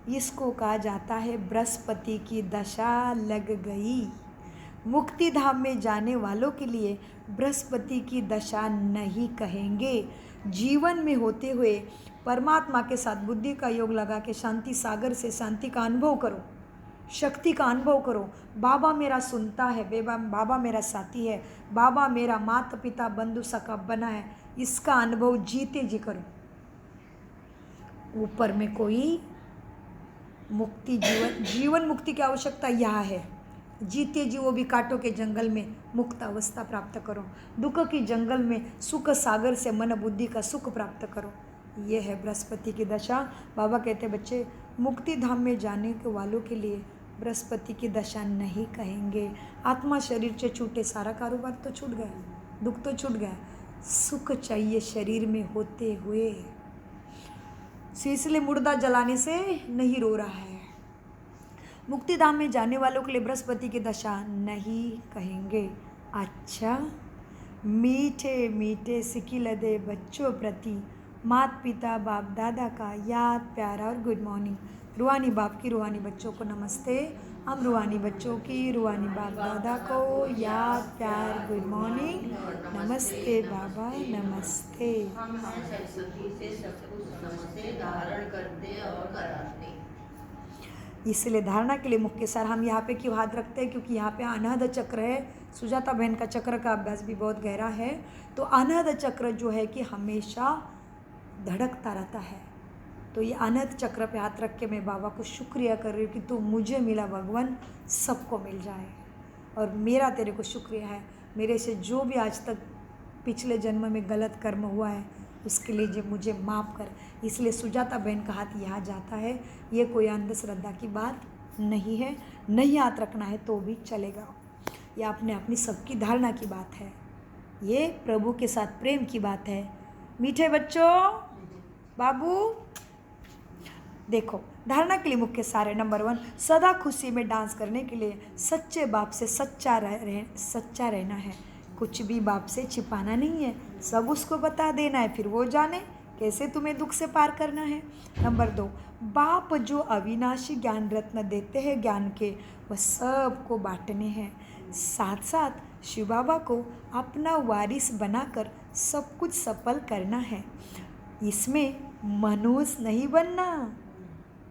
इसको कहा जाता है बृहस्पति की दशा लग गई। मुक्ति धाम में जाने वालों के लिए बृहस्पति की दशा नहीं कहेंगे। जीवन में होते हुए परमात्मा के साथ बुद्धि का योग लगा के शांति सागर से शांति का अनुभव करो, शक्ति का अनुभव करो। बाबा मेरा सुनता है, बाबा मेरा साथी है, बाबा मेरा माता पिता बंधु सखा बना है, इसका अनुभव जीते जी करो। ऊपर में कोई मुक्ति जीवन मुक्ति की आवश्यकता यहाँ है। जीते जी वो भी कांटों के जंगल में मुक्त अवस्था प्राप्त करो। दुख की जंगल में सुख सागर से मन बुद्धि का सुख प्राप्त करो। ये है बृहस्पति की दशा। बाबा कहते बच्चे मुक्ति धाम में जाने के वालों के लिए बृहस्पति की दशा नहीं कहेंगे। आत्मा शरीर से छूटे, सारा कारोबार तो छूट गया, दुख तो छूट गया, सुख चाहिए शरीर में होते हुए। इसलिए मुर्दा जलाने से नहीं रो रहा है। मुक्ति धाम में जाने वालों के लिए बृहस्पति की दशा नहीं कहेंगे। अच्छा, मीठे मीठे सिकिलदे बच्चों प्रति माता पिता बाप दादा का याद प्यार और गुड मॉर्निंग। रूहानी बाप की रूहानी बच्चों को नमस्ते। हम रूहानी बच्चों की रूहानी बाप दादा को याद प्यार गुड मॉर्निंग नमस्ते बाबा नमस्ते। हम हैं सरस्वती से सब कुछ समझते धारण करते और कराते। इसलिए धारणा के लिए मुख्य सार हम यहाँ पे क्यों हाथ रखते हैं, क्योंकि यहाँ पे अनाहत चक्र है। सुजाता बहन का चक्र का अभ्यास भी बहुत गहरा है। तो अनाहत चक्र जो है कि हमेशा धड़कता रहता है। तो ये अनंत चक्र पे हाथ रख के मैं बाबा को शुक्रिया कर रही हूँ कि तू मुझे मिला भगवान, सबको मिल जाए। और मेरा तेरे को शुक्रिया है, मेरे से जो भी आज तक पिछले जन्म में गलत कर्म हुआ है उसके लिए जो मुझे माफ़ कर। इसलिए सुजाता बहन का हाथ यहाँ जाता है। ये कोई अंधश्रद्धा की बात नहीं है, नहीं हाथ रखना है तो भी चलेगा। यह अपने अपनी सबकी धारणा की बात है, ये प्रभु के साथ प्रेम की बात है। मीठे बच्चों, बाबू देखो, धारणा के लिए मुख्य सार है। नंबर 1, सदा खुशी में डांस करने के लिए सच्चे बाप से सच्चा रहना है। कुछ भी बाप से छिपाना नहीं है, सब उसको बता देना है, फिर वो जाने कैसे तुम्हें दुख से पार करना है। नंबर 2, बाप जो अविनाशी ज्ञान रत्न देते हैं ज्ञान के, वह सबको बांटने हैं। साथ साथ शिव बाबा को अपना वारिस बनाकर सब कुछ सफल करना है। इसमें मनुष्य नहीं बनना।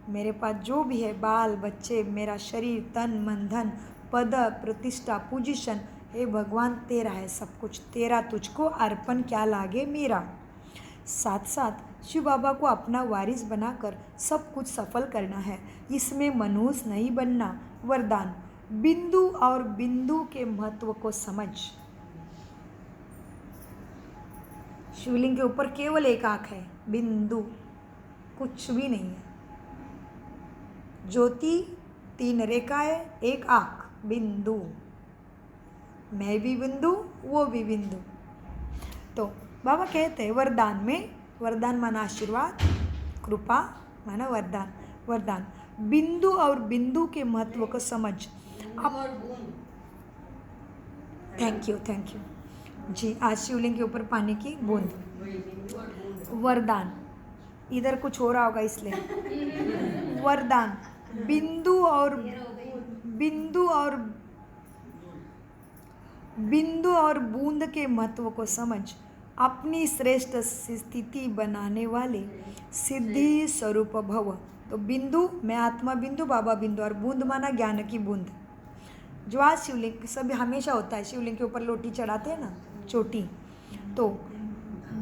मेरे पास जो भी है, बाल बच्चे, मेरा शरीर, तन मन धन, पद प्रतिष्ठा पोजीशन, हे भगवान तेरा है सब कुछ, तेरा तुझको अर्पण क्या लागे मेरा। साथ साथ शिव बाबा को अपना वारिस बनाकर सब कुछ सफल करना है। इसमें मनुष्य नहीं बनना। वरदान, बिंदु और बिंदु के महत्व को समझ। शिवलिंग के ऊपर केवल एक आँख है, बिंदु, कुछ भी नहीं है। ज्योति 3 रेखाएं, एक आँख, बिंदु। मैं भी बिंदु, वो भी बिंदु। तो बाबा कहते हैं वरदान में, वरदान माना आशीर्वाद, कृपा माना वरदान। वरदान, बिंदु और बिंदु के महत्व को समझ। थैंक यू जी। आज शिवलिंग के ऊपर पानी की बूंद। वरदान, इधर कुछ हो रहा होगा इसलिए। वरदान, बिंदु और बूंद के महत्व को समझ। अपनी श्रेष्ठ स्थिति बनाने वाले सिद्धि स्वरूप भव। तो बिंदु, मैं आत्मा बिंदु, बाबा बिंदु, और बूंद माना ज्ञान की बूंद। जो आज शिवलिंग सब हमेशा होता है, शिवलिंग के ऊपर लोटी चढ़ाते हैं ना, चोटी। तो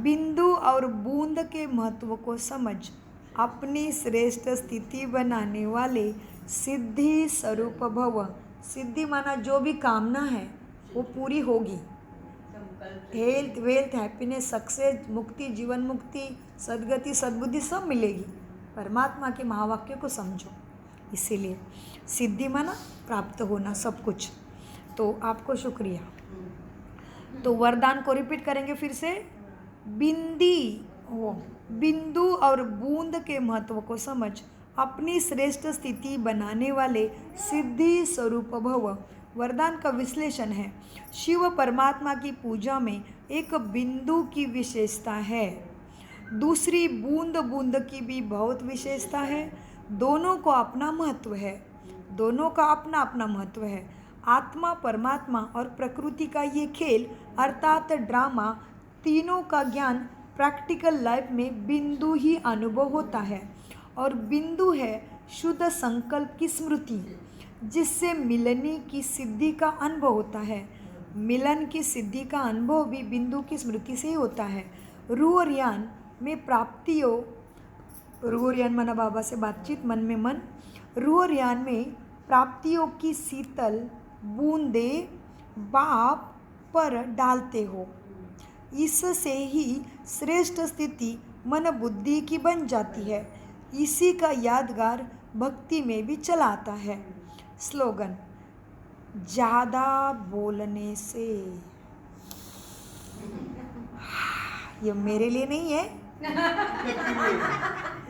बिंदु और बूंद के महत्व को समझ। अपनी श्रेष्ठ स्थिति बनाने वाले सिद्धि स्वरूप भव। सिद्धि माना जो भी कामना है वो पूरी होगी। हेल्थ, वेल्थ, हैप्पीनेस, सक्सेस, मुक्ति, जीवन मुक्ति, सद्गति, सद्बुद्धि सब मिलेगी। परमात्मा के महावाक्य को समझो। इसीलिए सिद्धि माना प्राप्त होना सब कुछ। तो आपको शुक्रिया। तो वरदान को रिपीट करेंगे फिर से। बिंदु और बूंद के महत्व को समझ। अपनी श्रेष्ठ स्थिति बनाने वाले सिद्धि स्वरूप भव। वरदान का विश्लेषण है। शिव परमात्मा की पूजा में एक बिंदु की विशेषता है, दूसरी बूंद बूंद की भी बहुत विशेषता है। दोनों को अपना महत्व है, दोनों का अपना अपना महत्व है। आत्मा, परमात्मा और प्रकृति का ये खेल अर्थात ड्रामा, तीनों का ज्ञान प्रैक्टिकल लाइफ में बिंदु ही अनुभव होता है। और बिंदु है शुद्ध संकल्प की स्मृति, जिससे मिलने की सिद्धि का अनुभव होता है। मिलन की सिद्धि का अनुभव भी बिंदु की स्मृति से ही होता है। रूह और यान में प्राप्तियों, रूह और यान माना बाबा से बातचीत, मन में मन। रूह और यान में प्राप्तियों की शीतल बूंदे बाप पर डालते हो। इससे ही श्रेष्ठ स्थिति मन बुद्धि की बन जाती है। इसी का यादगार भक्ति में भी चला आता है। स्लोगन, ज़्यादा बोलने से। ये मेरे लिए नहीं है,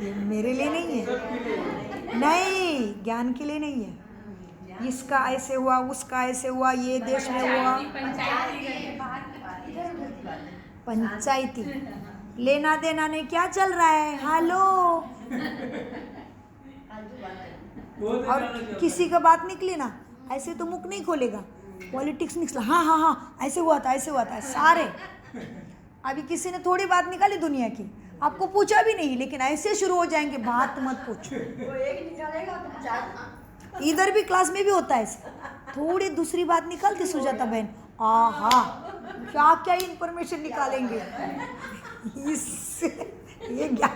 ये मेरे लिए नहीं है, नहीं, ज्ञान के लिए नहीं है। इसका ऐसे हुआ, उसका ऐसे हुआ, ये देश में हुआ, पंचायती। लेना देना नहीं, क्या चल रहा है, हेलो। फालतू बात है। और किसी का बात निकली ना, ऐसे तो मुख नहीं खोलेगा, पॉलिटिक्स निकला, हाँ हाँ हाँ ऐसे हुआ था, ऐसे हुआ था, सारे। अभी किसी ने थोड़ी बात निकाली दुनिया की, आपको पूछा भी नहीं, लेकिन ऐसे शुरू हो जाएंगे, बात मत पूछो। वो एक निकालेगा तो चार। इधर भी क्लास में भी होता है ऐसे, थोड़ी दूसरी बात निकालती सुजाता बहन, आहा क्या क्या इंफॉर्मेशन निकालेंगे इससे। ये क्या,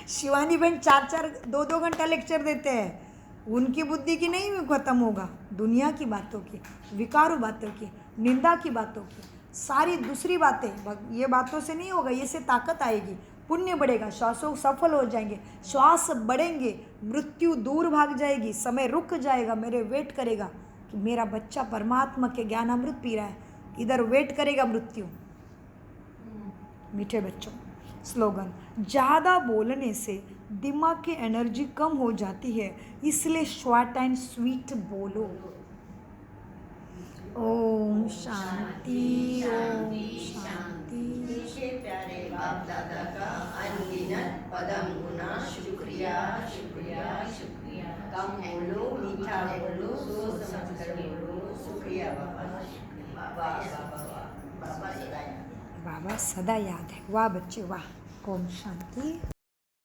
शिवानी बहन 4-4 2-2 घंटा लेक्चर देते हैं, उनकी बुद्धि की नहीं खत्म होगा, दुनिया की बातों की, विकारू बातों की, निंदा की बातों की, सारी दूसरी बातें, ये बातों से नहीं होगा, ये से ताकत आएगी, पुण्य बढ़ेगा, श्वासों सफल हो जाएंगे, श्वास बढ़ेंगे, मृत्यु दूर भाग जाएगी, समय रुक जाएगा, मेरे वेट करेगा कि मेरा बच्चा परमात्मा के ज्ञान अमृत पी रहा है, इधर वेट करेगा मृत्यु। मीठे बच्चों, स्लोगन, ज़्यादा बोलने से दिमाग की एनर्जी कम हो जाती है, इसलिए शॉर्ट एंड स्वीट बोलो। ओम शांति, ओम शांति। मीठे प्यारे बाप दादा का अनगिनत पदम गुना शुक्रिया शुक्रिया शुक्रिया। कम बोलो, मीठा बोलो, सोच समझ कर बोलो। शुक्रिया बाबा, बाबा बाबा बाबा सदा याद है। बाबा सदा याद है। वाह बच्चे वाह। ओम शांति।